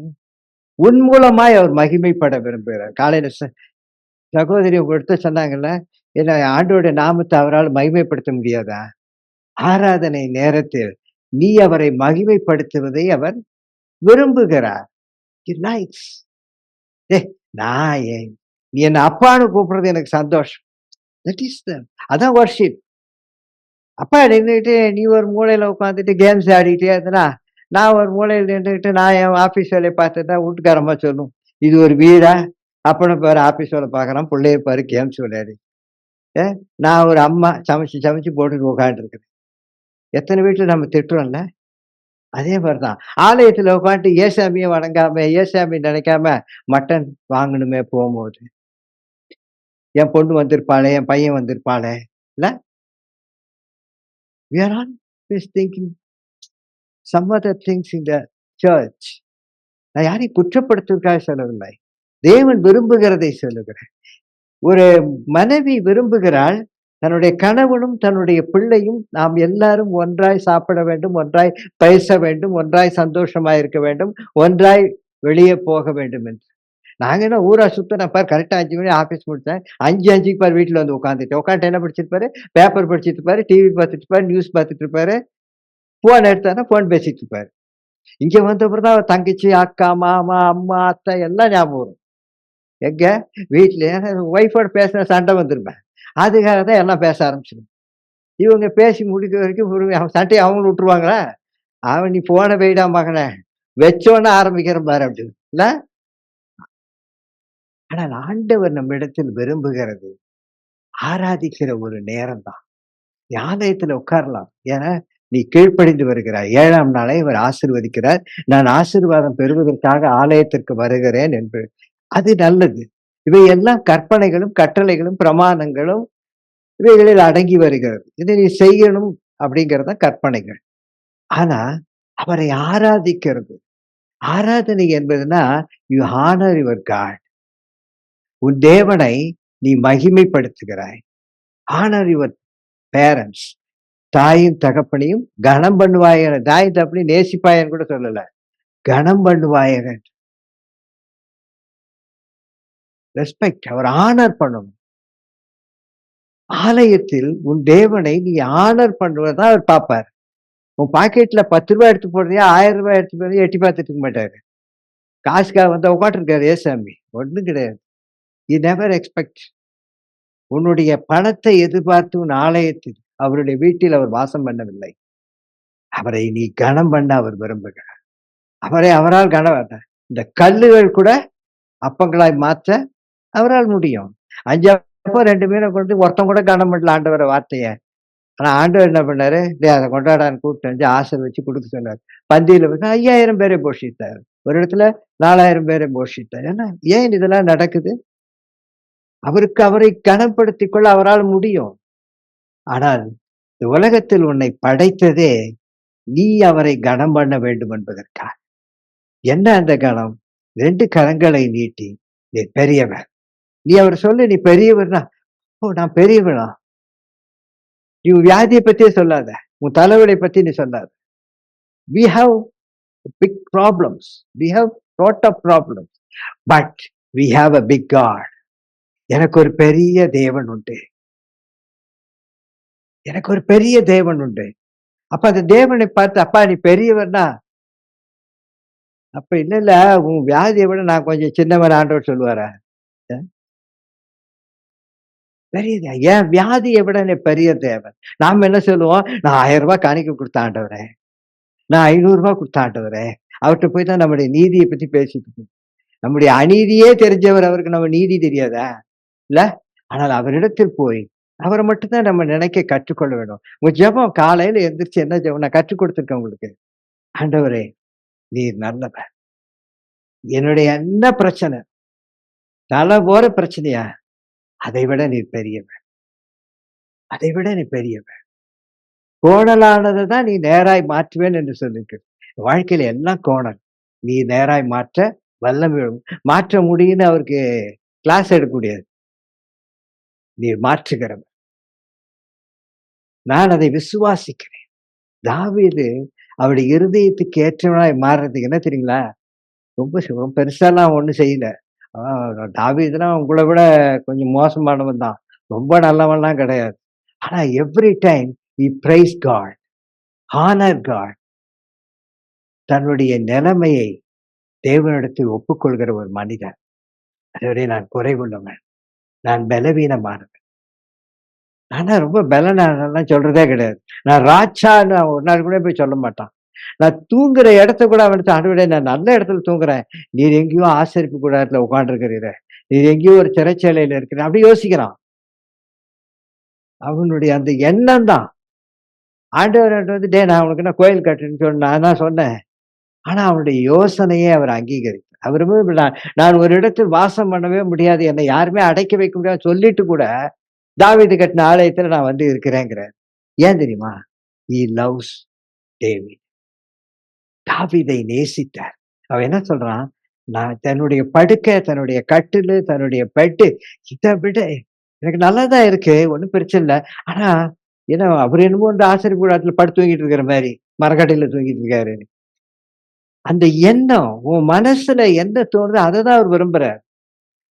உன் மூலமாய் அவர் மகிமைப்பட விரும்புகிறார். காலையில சகோதரி உங்ககிட்ட சொன்னாங்கல்ல, என்ன ஆண்டவருடைய நாமத்தை அவரால் மகிமைப்படுத்த முடியாதா? ஆராதனை நேரத்தில் நீ அவரை மகிமைப்படுத்துவதை அவர் விரும்புகிறார். He likes. ஏய் நான் நீ என்ன அப்பான்னு கூப்பிடுறது எனக்கு சந்தோஷம். தட் இஸ் அதான் வொர்ஷிப். அப்பா நின்னுட்டு நீ ஒரு மூலையில உட்காந்துட்டு கேம்ஸ் ஆடிட்டே இருந்தனா, நான் ஒரு மூலையில நின்னுகிட்டு நான் என் ஆஃபீஸ் வேலைய பார்த்துட்டா வீட்டுக்காரம்மா சொல்லும். இது ஒரு வீடா? அப்பன பாரு ஆஃபீஸ் வேலை பார்க்குறான், புள்ளைய பாரு கேம்ஸ் விளையாடி. நான் ஒரு அம்மா சமைச்சு சமைச்சு போட்டுட்டு உட்காந்துருக்கிறேன். எத்தனை வீட்ல நம்ம திட்டுறோம்ல? அதே மாரி தான். ஆலயத்துல உட்காந்துட்டு ஏசாமிய வணங்காம, ஏசாமி நினைக்காம மட்டன் வாங்கணுமே போம்போது. என் பொண்ணு வந்திருப்பாளே, என் பையன் வந்திருப்பாளே. இல்ல? We are always thinking some other things in the church. நான் யாரையும் குற்றப்படுத்துவதற்காக சொல்லவில்லை. தேவன் விரும்புகிறதை சொல்லுகிறேன். ஒரு மனைவி விரும்புகிறாள், தன்னுடைய கணவனும், தன்னுடைய பிள்ளையும் நாம் எல்லாரும் ஒன்றாய் சாப்பிட வேண்டும், ஒன்றாய் பேச வேண்டும், ஒன்றாய் சந்தோஷமாய் இருக்க வேண்டும், ஒன்றாய் வெளியே போக வேண்டும் என்று. நாங்க என்ன ஊரா சுத்தன பாரு கரெக்ட்டா 5 மணி ஆஃபீஸ் முடிச்சேன். 5:05க்கு பாரு வீட்ல வந்து உட்காந்துட்டேன். உட்காந்துட்டு என்ன படிச்சிருப்பாரு? பேப்பர் படிச்சிட்டு இருப்பாரு, டிவி பார்த்துட்டு இருப்பாரு, நியூஸ் பார்த்துட்டு இருப்பாரு. ஃபோன் எடுத்தாருன்னா ஃபோன் பேசிட்டு இருப்பாரு. இங்க வந்த அப்புறம் தான் அவர் தங்கச்சி, அக்கா, மாமா, அம்மா, அத்தை எல்லாம் ஞாபகம் வரும். எங்க? வீட்ல ஒய்ஃபோட பேசின சண்டை வந்துருமே. அதுக்காக தான் எல்லாம் பேச ஆரம்பிச்சிடும். இவங்க பேசி முடிக்கிற வரைக்கும் சண்டைய அவங்களும் விட்டுருவாங்களா? அவன் நீ ஃபோன வைடா மகனே, வச்சோனே ஆரம்பிக்கிறேன் பாரு அப்படின்னு. இல்ல? ஆனால் ஆண்டவர் நம்மிடத்தில் விரும்புகிறது, ஆராதிக்கிற ஒரு நேரம் தான். நீ ஆலயத்துல உட்காரலாம். ஏன்னா, நீ கீழ்ப்படிந்து வருகிறாய். 7ஆம் நாளை அவர் ஆசீர்வதிக்கிறார். நான் ஆசீர்வாதம் பெறுவதற்காக ஆலயத்திற்கு வருகிறேன் என்று. அது நல்லது. இவை எல்லாம் கற்பனைகளும், கட்டளைகளும், பிரமாணங்களும் இவைகளில் அடங்கி வருகிறது. இதை நீ செய்யணும் அப்படிங்கிறது தான் கற்பனைகள். ஆனா, அவரை ஆராதிக்கிறது. ஆராதனை என்பதுன்னா, யூ ஹானர் யுவர் காட். உன் தேவனை நீ மகிமைப்படுத்துகிறாய். Honour your parents. தாயும் தகப்பனையும் கனம் பண்ணுவாயன. தாயும் தகப்பனையும் நேசிப்பாயன்னு கூட சொல்லல. கனம் பண்ணுவாயன. ரெஸ்பெக்ட். அவர் ஆனர் பண்ணணும். ஆலயத்தில் உன் தேவனை நீ ஆனர் பண்ணுவதான் அவர் பார்ப்பார். உன் பாக்கெட்ல ரூ. 10 எடுத்து போடுறியா, ரூ. 1000 எடுத்து போடுறியா எட்டி பார்த்துட்டு இருக்க மாட்டாரு. காசுக்காக வந்தா உட்காந்துருக்காரு ஏசாமி. ஒண்ணும் கிடையாது. You never expect. உன்னுடைய பணத்தை எதிர்பார்த்து உன் ஆலயத்தில் அவருடைய வீட்டில் அவர் வாசம் பண்ணவில்லை. அவரை நீ கனம் பண்ண அவர் விரும்புகிறார். அவரால் இந்த கல்லுகள் கூட அப்பங்களாய் மாற்ற அவரால் முடியும். 5 அப்போ 2 மீனை கொண்டு ஒருத்தன் கூட கனம் பண்ணல ஆண்டவர வார்த்தைய. ஆனா ஆண்டவர் என்ன பண்ணாரு? டேய் அத கொண்டாடான்னு கூப்பிட்டு வந்து ஆசீர்வதிச்சு குடுக்க சொன்னாரு. பந்தியில வந்து 5000 பேரை போஷித்தார். ஒரு இடத்துல 4000 பேரை போஷித்தார். ஏன் இதெல்லாம் நடக்குது? அவரை கனப்படுத்திக் கொள்ள அவரால் முடியும். ஆனால் இந்த உலகத்தில் உன்னை படைத்ததே நீ அவரை கனம் பண்ண வேண்டும் என்பதற்காக. என்ன அந்த கனம்? 2 கரங்களை நீட்டி நீ பெரியவர். நீ அவர் சொல்லு நீ பெரியவர்னா, ஓ நான் பெரியவனா? நீ வியாதியை பத்தியே சொல்லாத. உன் தலைவலி பத்தி நீ சொல்லாத. We have big problems. We have lot of problems. But we have a big God. எனக்கு ஒரு பெரிய தேவன் உண்டு. எனக்கு ஒரு பெரிய தேவன் உண்டு. அப்ப அந்த தேவனை பார்த்து அப்பா நீ பெரியவர்னா, அப்ப இல்ல உன் வியாதியை விட நான் கொஞ்சம் சின்னவன் ஆண்டவர் சொல்லுவாரா? பெரிய ஏன் வியாதியை விட நீ பெரிய தேவன். நாம என்ன சொல்லுவோம்? நான் ரூ. 1000 காணிக்கை குடுத்த ஆண்டவரே. நான் ரூ. 500 குடுத்த ஆண்டவரே. அவர்ட்ட போய் தான் நம்முடைய நீதியை பத்தி பேசிட்டு இருக்கோம். நம்முடைய அநீதியே தெரிஞ்சவர் அவருக்கு நம்ம நீதி தெரியாதா? இல்ல? ஆனால் அவரிடத்தில் போய் அவரை மட்டும் தான் நம்ம நினைக்க கற்றுக்கொள்ள வேண்டும். உங்க ஜெபம் காலையில எந்திரிச்சு என்ன ஜெபம் நான் கற்றுக் கொடுத்திருக்கேன் உங்களுக்கு. ஆண்டவரே நீர் நல்லவர். என்னுடைய என்ன பிரச்சனை? தலை போற பிரச்சனையா? அதை விட நீர் பெரியவர். அதை விட நீ பெரியவர். கோணலானதை தான் நீ நேராய் மாற்றுவேன் என்று சொல்லியிருக்கிறது. வாழ்க்கையில எல்லாம் கோணல். நீ நேராய் மாற்ற வல்லமை மாற்ற முடியும்னு அவருக்கு கிளாஸ் எடுக்க முடியாது. நீர் மாற்றுகிறவர். நான் அதை விசுவாசிக்கிறேன். தாவீது அவருடைய இருதயத்துக்கு ஏற்றவனாய் மாறுறதுக்கு என்ன தெரியுங்களா? ரொம்ப பெருசாலாம் ஒண்ணும் செய்யல. ஆ தாவீதுலாம் உங்கள விட கொஞ்சம் மோசமானவன் தான். ரொம்ப நல்லவன்லாம் கிடையாது. ஆனா every time he praise God, honour God. தன்னுடைய நிலைமையை தேவனிடத்தில் ஒப்புக்கொள்கிற ஒரு மனிதன். அதுவரை நான் குறைவுள்ளவன். நான் பலவீனமானவன். நானா ரொம்ப பலனானலாம் சொல்றதே கிடையாது. நான் ராஜான்னு அவன் ஒரு நாள் கூட போய் சொல்ல மாட்டான். நான் தூங்குற இடத்த கூட அவன்ட்ட ஆண்டவரே நான் நல்ல இடத்துல தூங்குறேன். நீர் எங்கேயோ ஆசரிப்பு கூடாரத்துல உட்கார்ந்திருக்கிறீரே. நீர் எங்கேயோ ஒரு சிறைச்சாலையில இருக்கிற அப்படி யோசிக்கிறான். அவனுடைய அந்த எண்ணம் தான். ஆண்டவர் என்ட்ட வந்து டேய் நான் உனக்கு என்ன கோயில் கட்டுறேன்னு சொன்னேன். நான் தான் சொன்னேன். ஆனா அவனுடைய யோசனையே அவர் அங்கீகரித்தார். அவருமே நான் ஒரு இடத்தில் வாசம் பண்ணவே முடியாது. என்னை யாருமே அடைக்க வைக்க முடியாதுன்னு சொல்லிட்டு கூட, தாவீது கட்டின ஆலயத்துல நான் வந்து இருக்கிறேங்கிறார். ஏன் தெரியுமா? He loves David. தாவீதை நேசித்தார். அவன் என்ன சொல்றான்? நான் தன்னுடைய படுக்கை, தன்னுடைய கட்டிலு, தன்னுடைய பெட்டு இத விட எனக்கு நல்லா தான் இருக்கு. ஒண்ணும் பிரச்சனை இல்ல. ஆனா, ஏன்னா அவரு என்னமோ இந்த ஆசிரியர் கூடாரத்துல படுத்து தூங்கிட்டு இருக்கிற மாரி, மரக்கட்டையில தூங்கிட்டு இருக்காரு. அந்த எண்ணம் உன் மனசுல என்ன தோணுதோ அததான் அவர் விரும்புறார்.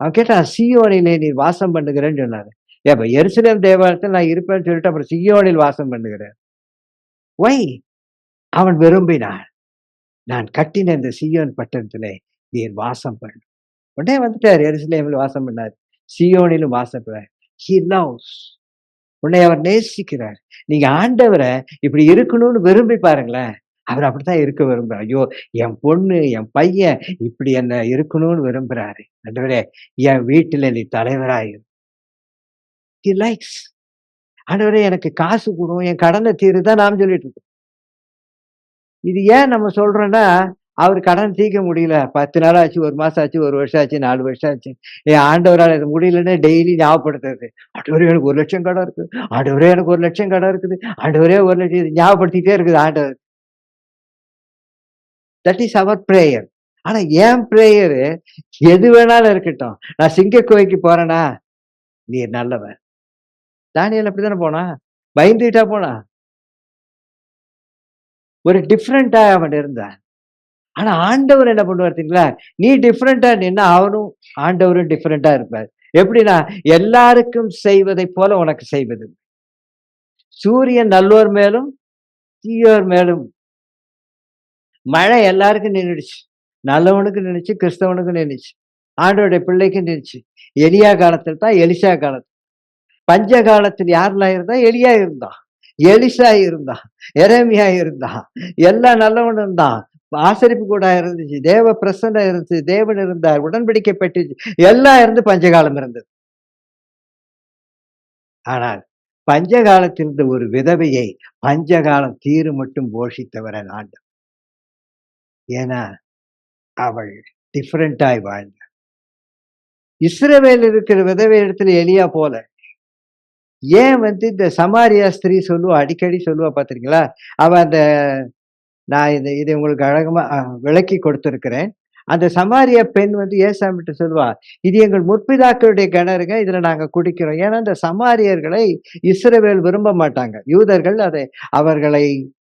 அவன் கேட்டான், "சீயோனிலே நீர் வாசம் பண்ணுகிறேன்னு" சொன்னாரு. ஏப்பா எருசலேம் தேவாலயத்துல நான் இருப்பேன்னு சொல்லிட்டு அப்புறம் சீயோனில் வாசம் பண்ணுகிறேன். ஒய்? அவன் விரும்பினான். நான் கட்டின இந்த சீயோன் பட்டணத்திலே நீர் வாசம் பண்ணு. உடனே வந்துட்டாரு எருசலேமில் வாசம் பண்ணாரு. சீயோனிலும் வாசம் பண்ணார். He loves. உன்னை அவர் நேசிக்கிறார். நீங்க ஆண்டவர இப்படி இருக்கணும்னு விரும்பி பாருங்களேன். அவர் அப்படித்தான் இருக்க விரும்புறார். ஐயோ! என் பொண்ணு, என் பையன் இப்படி என்ன இருக்கணும்னு விரும்புறாரு. ஆண்டவரே, என் வீட்டில நீ தலைவராய் இரு. He likes. ஆண்டவரே எனக்கு காசு குடும், என் கடன தீரு தான் நாம சொல்லிட்டு இருக்கோம். இது ஏன் நம்ம சொல்றோம்னா, அவரு கடன் தீர்க்க முடியல. 10 நாள் ஆச்சு, 1 மாசம் ஆச்சு, 1 வருஷம் ஆச்சு, 4 வருஷம் ஆச்சு. என் ஆண்டவரால இது முடியலன்னு டெய்லி ஞாபகப்படுத்துறது. ஆண்டவரே எனக்கு 1,00,000 கடன் இருக்கு. ஆண்டவரே எனக்கு 1,00,000 கடன் இருக்குது. ஆண்டவரே 1,00,000 இது ஞாபகப்படுத்திட்டே இருக்குது ஆண்டவர். That is our prayer. ஆனா என் பிரேயரு எது வேணாலும் இருக்கட்டும். நான் சிங்க குகைக்கு போறேனா, நீர் நல்லவர். தானியேல் அப்படித்தானே போனான். பயந்துகிட்டா போனான். ஒரு டிஃபரண்டா அவன் இருந்தான். ஆனா ஆண்டவர் என்ன பண்ணுவார் தெரியுங்களா? நீ டிஃபரண்டா நின்னா அவரும் ஆண்டவரும் டிஃபரண்டா இருப்பார். எப்படின்னா, எல்லாருக்கும் செய்வதைப் போல உனக்கு செய்வது. சூரியன் நல்லோர் மேலும், தீயோர் மேலும். மழை எல்லாருக்கும் நின்னுடுச்சு. நல்லவனுக்கு நின்னுச்சு, கிறிஸ்தவனுக்கும் நின்னுச்சு. ஆண்டவருடைய பிள்ளைக்கு நின்னுச்சு. எலியா காலத்துல தான் எலிசா காலத்துல. பஞ்ச காலத்தில் யாரெல்லாம் இருந்தா? எலியா இருந்தான். எலிசா இருந்தான். எரேமியா இருந்தான். எல்லா நல்லவனும் இருந்தான். ஆசரிப்பு கூடம் இருந்துச்சு. தேவ பிரசன்னம் இருந்துச்சு. தேவன் இருந்தார். உடன்படிக்கை பெற்றுச்சு. எல்லாம் இருந்து பஞ்சகாலம் இருந்தது. ஆனால் பஞ்சகாலத்தில் இருந்த ஒரு விதவையை பஞ்சகாலம் தீரும் மட்டும் போஷித்தவர் என் ஆண்டவர். ஏன்னா அவள் டிஃபரண்டாய் வாழ்ந்தாள். இஸ்ரவேல் இருக்கிற விதவை இடத்துல எலியா போல. ஏன் வந்து இந்த சமாரியா ஸ்திரீ சொல்லுவா, அடிக்கடி சொல்லுவா பார்த்திருக்கீங்களா? அவ அந்த நான் இதை உங்களுக்கு அழகமா விளக்கி கொடுத்திருக்கிறேன். அந்த சமாரிய பெண் வந்து ஏசாமிட்ட சொல்லுவா, "இது எங்கள் முற்பிதாக்களுடைய கிணறுங்க. இதுல நாங்க குடிக்கிறோம்." ஏன்னா இந்த சமாரியர்களை இஸ்ரவேல் விரும்ப மாட்டாங்க. யூதர்கள் அவர்களை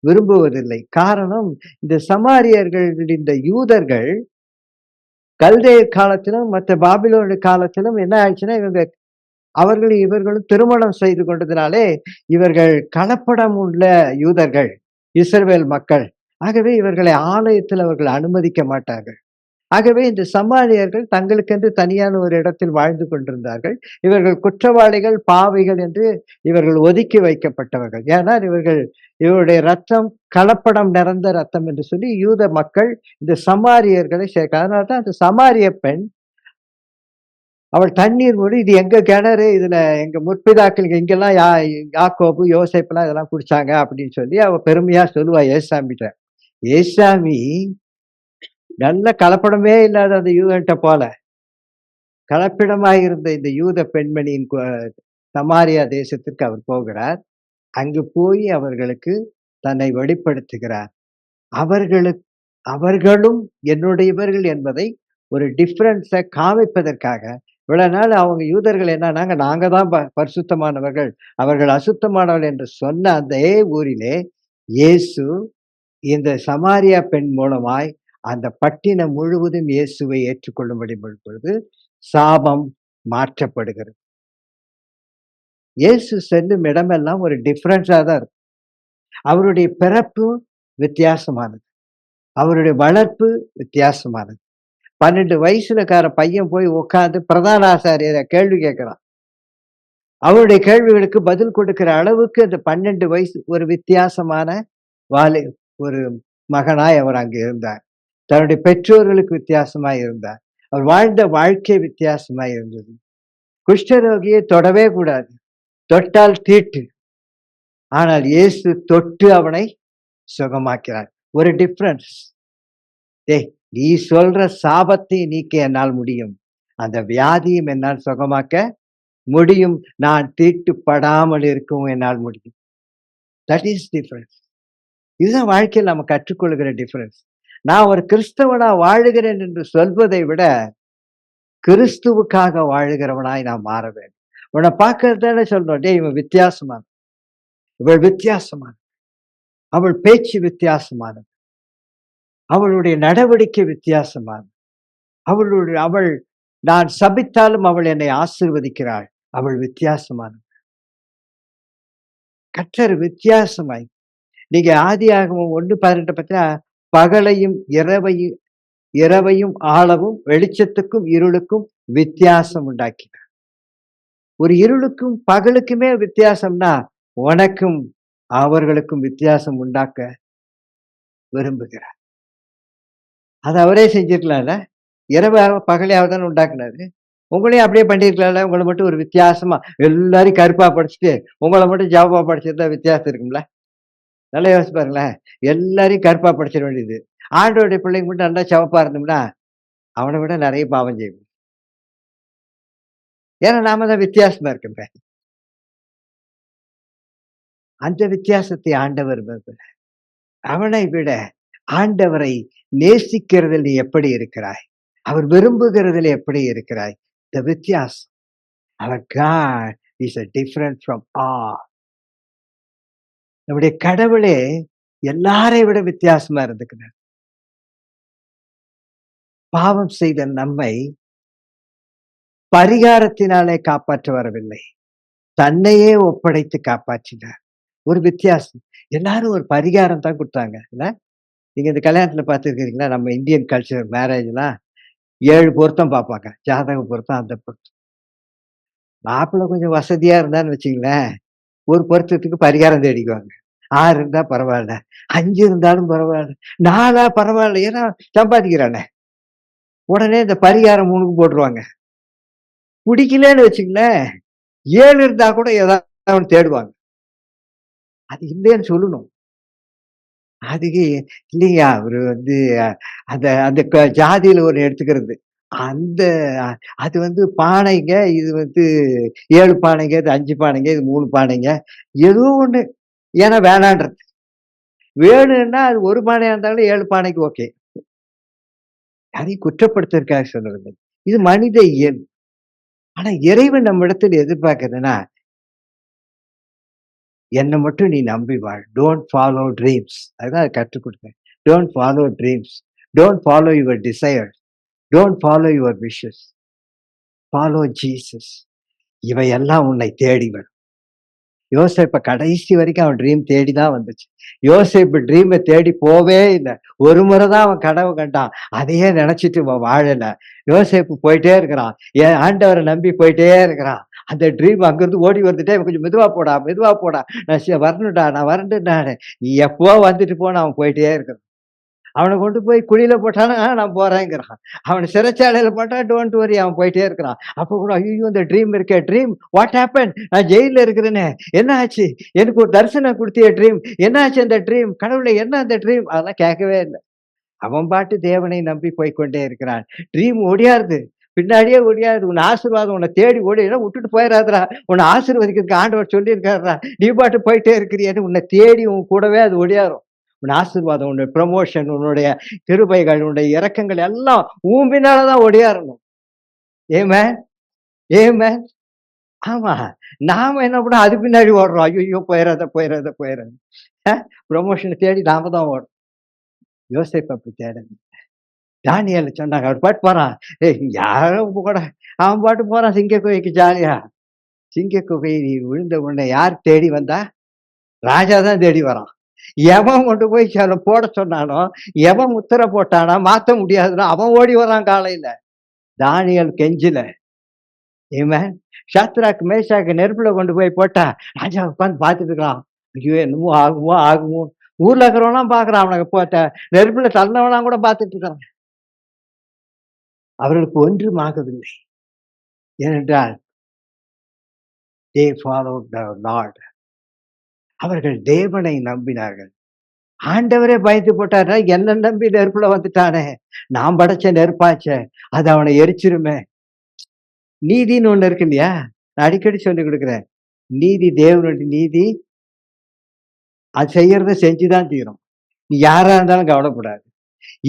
விரும்புவதில்லை. காரணம் இந்த சமாரியர்கள் இந்த யூதர்கள் கல்தேயர் காலத்திலும், மற்ற பாபிலோனிய காலத்திலும் என்ன ஆயிடுச்சுன்னா, அவர்களும் இவர்களும் திருமணம் செய்து கொண்டதினாலே, இவர்கள் கலப்படம் உள்ள யூதர்கள், இஸ்ரவேல் மக்கள். ஆகவே இவர்களை ஆலயத்தில் அவர்கள் அனுமதிக்க மாட்டார்கள். ஆகவே இந்த சமாரியர்கள் தங்களுக்கென்று தனியான ஒரு இடத்தில் வாழ்ந்து கொண்டிருந்தார்கள். இவர்கள் குற்றவாளிகள், பாவிகள் என்று இவர்கள் ஒதுக்கி வைக்கப்பட்டவர்கள். ஏனால் இவருடைய ரத்தம் கலப்படம் நிறைந்த ரத்தம் என்று சொல்லி யூத மக்கள் இந்த சமாரியர்களை சேர்க்க. அதனால தான் அந்த சமாரிய பெண் அவள் தண்ணீர் மூடி இது எங்க கிணறு, இதுல எங்க முற்பிதாக்கள் இங்கெல்லாம் யாக்கோபு, யோசேப்புலாம் இதெல்லாம் குடிச்சாங்க அப்படின்னு சொல்லி அவ பெருமையா சொல்லுவா ஏசாமிட்ட. ஏசாமி நல்ல கலப்படமே இல்லாத அந்த யூதன்ட்ட போல. கலப்பிடமாயிருந்த இந்த யூத பெண்மணியின் சமாரியா தேசத்திற்கு அவர் போகிறார். அங்கு போய் அவர்களுக்கு தன்னை வெளிப்படுத்துகிறார். அவர்களும் என்னுடையவர்கள் என்பதை ஒரு டிஃபரன்ஸ காமிப்பதற்காக, இவ்வளவு நாள் அவங்க யூதர்கள் என்னன்னாங்க, நாங்க தான் பரிசுத்தமானவர்கள், அவர்கள் அசுத்தமானவர்கள் என்று சொன்ன அதே ஊரிலே, இயேசு இந்த சமாரியா பெண் மூலமாய் அந்த பட்டினம் முழுவதும் இயேசுவை ஏற்றுக்கொள்ளும்படி பொழுது சாபம் மாற்றப்படுகிறது. இயேசு செல்லும் இடமெல்லாம் ஒரு டிஃபரன்ஸா தான் இருக்கும். அவருடைய பிறப்பு வித்தியாசமானது. அவருடைய வளர்ப்பு வித்தியாசமானது. 12 வயசுலக்கார பையன் போய் உட்கார்ந்து பிரதான ஆசாரியர கேள்வி கேட்கிறான். அவருடைய கேள்விகளுக்கு பதில் கொடுக்கிற அளவுக்கு அந்த 12 வயசு ஒரு வித்தியாசமான வாலி ஒரு மகனாய் அவர் அங்கு இருந்தார். தன்னுடைய பெற்றோர்களுக்கு வித்தியாசமாய் இருந்தார். அவர் வாழ்ந்த வாழ்க்கை வித்தியாசமாய் இருந்தது. குஷ்டரோகியை தொடவே கூடாது. தொட்டால் தீட்டு. ஆனால் இயேசு தொட்டு அவனை சுகமாக்கிறார். ஒரு டிஃபரன்ஸ். டேய், நீ சொல்ற சாபத்தை நீக்க என்னால் முடியும். அந்த வியாதியும் என்னால் சுகமாக்க முடியும். நான் தீட்டுப்படாமல் இருக்கவும் என்னால் முடியும். That is difference. இதுதான் வாழ்க்கையில் நம்ம கற்றுக்கொள்கிற டிஃபரன்ஸ். நான் ஒரு கிறிஸ்தவனா வாழுகிறேன் என்று சொல்வதை விட, கிறிஸ்துவுக்காக வாழுகிறவனாய் நான் மாற வேண்டும். உன்னை பார்க்கறதானே சொல்றோம், டேய் இவன் வித்தியாசமான, இவள் வித்தியாசமான, அவள் பேச்சு வித்தியாசமானது, அவளுடைய நடவடிக்கை வித்தியாசமானது, அவள் நான் சபித்தாலும் அவள் என்னை ஆசீர்வதிக்கிறாள், அவள் வித்தியாசமானது. கர்த்தர் வித்தியாசமாய், நீங்க ஆதியாகமம் 1:18 பார்த்தீங்கன்னா, பகலையும் இரவையும் ஆளவும் வெளிச்சத்துக்கும் இருளுக்கும் வித்தியாசம் உண்டாக்கினார். ஒரு இருளுக்கும் பகலுக்குமே வித்தியாசம்னா, உனக்கும் அவர்களுக்கும் வித்தியாசம் உண்டாக்க விரும்புகிறார். அது அவரே செஞ்சிருக்கலாம்ல. இரவாக பகலையாவது தானே உண்டாக்குனாரு. உங்களையும் அப்படியே பண்ணியிருக்கலாம்ல. உங்களை மட்டும் ஒரு வித்தியாசமா எல்லாரையும் கருப்பா படிச்சுட்டு, உங்களை மட்டும் ஜவப்பா படிச்சிருந்தா வித்தியாசம் இருக்கும்ல. நல்லா யோசிச்சு பாருங்களேன். எல்லாரையும் கருப்பா படிச்சிட வேண்டியது. ஆண்டவருடைய பிள்ளைங்க மட்டும் நல்லா சிவப்பா இருந்தோம்னா, அவனை விட நிறைய பாவம் செய்வோம். ஏன்னா நாம தான் வித்தியாசமா இருக்கோமே. அந்த வித்தியாசத்தை ஆண்டவர் விரும்புகிறார். அவனை விட ஆண்டவரை நேசிக்கிறதில் நீ எப்படி இருக்கிறாய்? அவர் விரும்புகிறதில் எப்படி இருக்கிறாய்? இந்த வித்தியாசம். அவர் God is a different from all. நம்முடைய கடவுளே எல்லாரை விட வித்தியாசமா இருந்துக்கிறார். பாவம் செய்த நம்மை பரிகாரத்தினாலே காப்பாற்ற வரவில்லை. தன்னையே ஒப்படைத்து காப்பாற்றினார். ஒரு வித்தியாசம். எல்லாரும் ஒரு பரிகாரம் தான் குடுத்தாங்க. இல்ல? நீங்க இந்த கல்யாணத்துல பார்த்துருக்கிறீங்களா? நம்ம இந்தியன் கல்ச்சர் மேரேஜ்லாம் 7 பொருத்தம் பார்ப்பாங்க. ஜாதக பொருத்தம், அந்த பொருத்தம். மாப்பிள்ளை கொஞ்சம் வசதியா இருந்தான்னு வச்சுங்களேன், ஒரு பொருத்தத்துக்கு பரிகாரம் தேடிக்குவாங்க. 6 இருந்தா பரவால்ல, 5 இருந்தாலும் பரவால்ல, 4ஆ பரவால்ல. ஏன்னா சம்பாதிக்கிறானே. உடனே இந்த பரிகாரம் 3க்கு போட்டுருவாங்க. புடிக்கலன்னு வச்சுங்களேன், 7 இருந்தா கூட ஏதாவது ஒண்ணு தேடுவாங்க. அது இல்லைன்னு சொல்லணும். அதுக்கு இல்லையா அவரு வந்து அந்த அந்த ஜாதியில ஒண்ணு எடுத்துக்கிறது. அந்த அது வந்து பானைங்க, இது வந்து 7 பானைங்க, இது 5 பானைங்க, இது 3 பானைங்க. ஏதோ ஒண்ணு. ஏன்னா வேணான்றது. வேணும்னா அது 1 பானையா இருந்தாலும் 7 பானைக்கு ஓகே. யாரையும் குற்றப்படுத்துறதுக்காக சொல்லவில்லை. இது மனித இயல்பு. ஆனா இறைவன் நம்மிடத்தில் எதிர்பார்க்கிறதுன்னா, என்ன மட்டும் நீ நம்பி வாழ். Don't follow dreams. அதுதான் கற்றுக் கொடுத்தேன். Don't follow dreams. Don't follow your desire. Don't follow your wishes. Follow Jesus. இவையெல்லாம் உன்னை தேடி வரும். யோசேப்ப கடைசி வரைக்கும் அவன் ட்ரீம் தேடி தான் வந்துச்சு. யோசேப்பு ட்ரீமை தேடி போவே இல்லை. ஒரு முறை தான் அவன் கனவு கண்டான். அதையே நினைச்சிட்டு அவன் வாழல. யோசேப்பு போயிட்டே இருக்கிறான். என் ஆண்டவரை நம்பி போயிட்டே இருக்கிறான். அந்த ட்ரீம் அங்கிருந்து ஓடி வந்துட்டே, கொஞ்சம் மெதுவா போடா, மெதுவா போடா, நான் வரணும்டா, நான் வரேன்டானே. நீ எப்போ வந்துட்டு போன அவன் போயிட்டே இருக்கிறான். அவனை கொண்டு போய் குழியில போட்டானா நான் போறேங்கிறான். அவனை சிறைச்சாலையில போட்டா டோன்ட் வரி, அவன் போயிட்டே இருக்கிறான். அப்ப கூட ஐயோ இந்த ட்ரீம் இருக்கே, ட்ரீம் வாட் ஹேப்பன், நான் ஜெயில இருக்கிறேனே, என்ன ஆச்சு, எனக்கு ஒரு தரிசனம் கொடுத்திய ட்ரீம், என்ன ஆச்சு அந்த ட்ரீம், கடவுளை என்ன அந்த ட்ரீம், அதெல்லாம் கேட்கவே இல்லை. அவன் பாட்டு தேவனை நம்பி போய்கொண்டே இருக்கிறான். ட்ரீம் ஒடியாருது, பின்னாடியே ஒடியாது. உன் ஆசீர்வாதம் உன்னை தேடி ஓடினா விட்டுட்டு போயிடாதரா, உன்னை ஆசீர்வதிக்கிறதுக்கு ஆண்டவர் சொல்லியிருக்காருடா, நீ பாட்டு போயிட்டே இருக்கிறியன்னு உன்னை தேடி உன் கூடவே அது ஒடியாரும். உன் ஆசீர்வாதம், உன்னுடைய ப்ரமோஷன், உன்னுடைய கிருபைகள், உன்னுடைய இரக்கங்கள் எல்லாம் உன் பின்னாலதான் ஓடியாரணும். ஏமேன், ஏமேன். ஆமா. நாம என்ன பண்ணோம், அது பின்னாடி ஓடுறோம். ஐயையோ! போயிறாத, போயிறாத, போயிறாத. ப்ரமோஷன தேடி நாம தான் ஓடுறோம். யோசேப்பு அப்படி தேடல. தானியேல் சொன்னாங்க, அவர் பாட்டு போறான். ஏய் யாரோ கூட அவன் பாட்டு போறான் சிங்க குகைக்கு ஜாலியா. சிங்க குகை விழுந்த உடனே யார் தேடி வந்தா? ராஜா தான் தேடி வரான். எவன் கொண்டு போய் போட சொன்னானோ, எவன் முத்திர போட்டானோ, மாத்த முடியாதுன்னா அவன் ஓடி வரான் காலையில. தானியேல் கெஞ்சல. ஆமென். ஷாத்ராக், மேஷாக் நெருப்புல கொண்டு போய் போட்டா, ராஜா உட்கார்ந்து பார்த்துட்டு இருக்கிறான். ஐயோ! என்னமோ ஆகுமோ, ஆகுமோ. ஊர்ல இருக்கிறவன்லாம் பார்க்குறான். அவனுக்கு போட்ட நெருப்புல தள்ளினவன்லாம் கூட பார்த்துட்டு இருக்கிறான். அவர்களுக்கு ஒன்றும் ஆகவில்லை. ஏனென்றால் they followed the Lord. அவர்கள் தேவனை நம்பினார்கள். ஆண்டவரே பயந்து போட்டாருன்னா, என்ன நம்பி நெருப்புல வந்துட்டானே, நான் படைச்ச நெருப்பாச்சே, அது அவனை எரிச்சிருமே. நீதின்னு ஒண்ணு இருக்கு இல்லையா? நான் அடிக்கடி சொல்லிக் கொடுக்கிறேன். நீதி, தேவனுடைய நீதி, அது செய்யறத செஞ்சுதான் தீரும். நீ யாரா இருந்தாலும் கவலைப்படாது.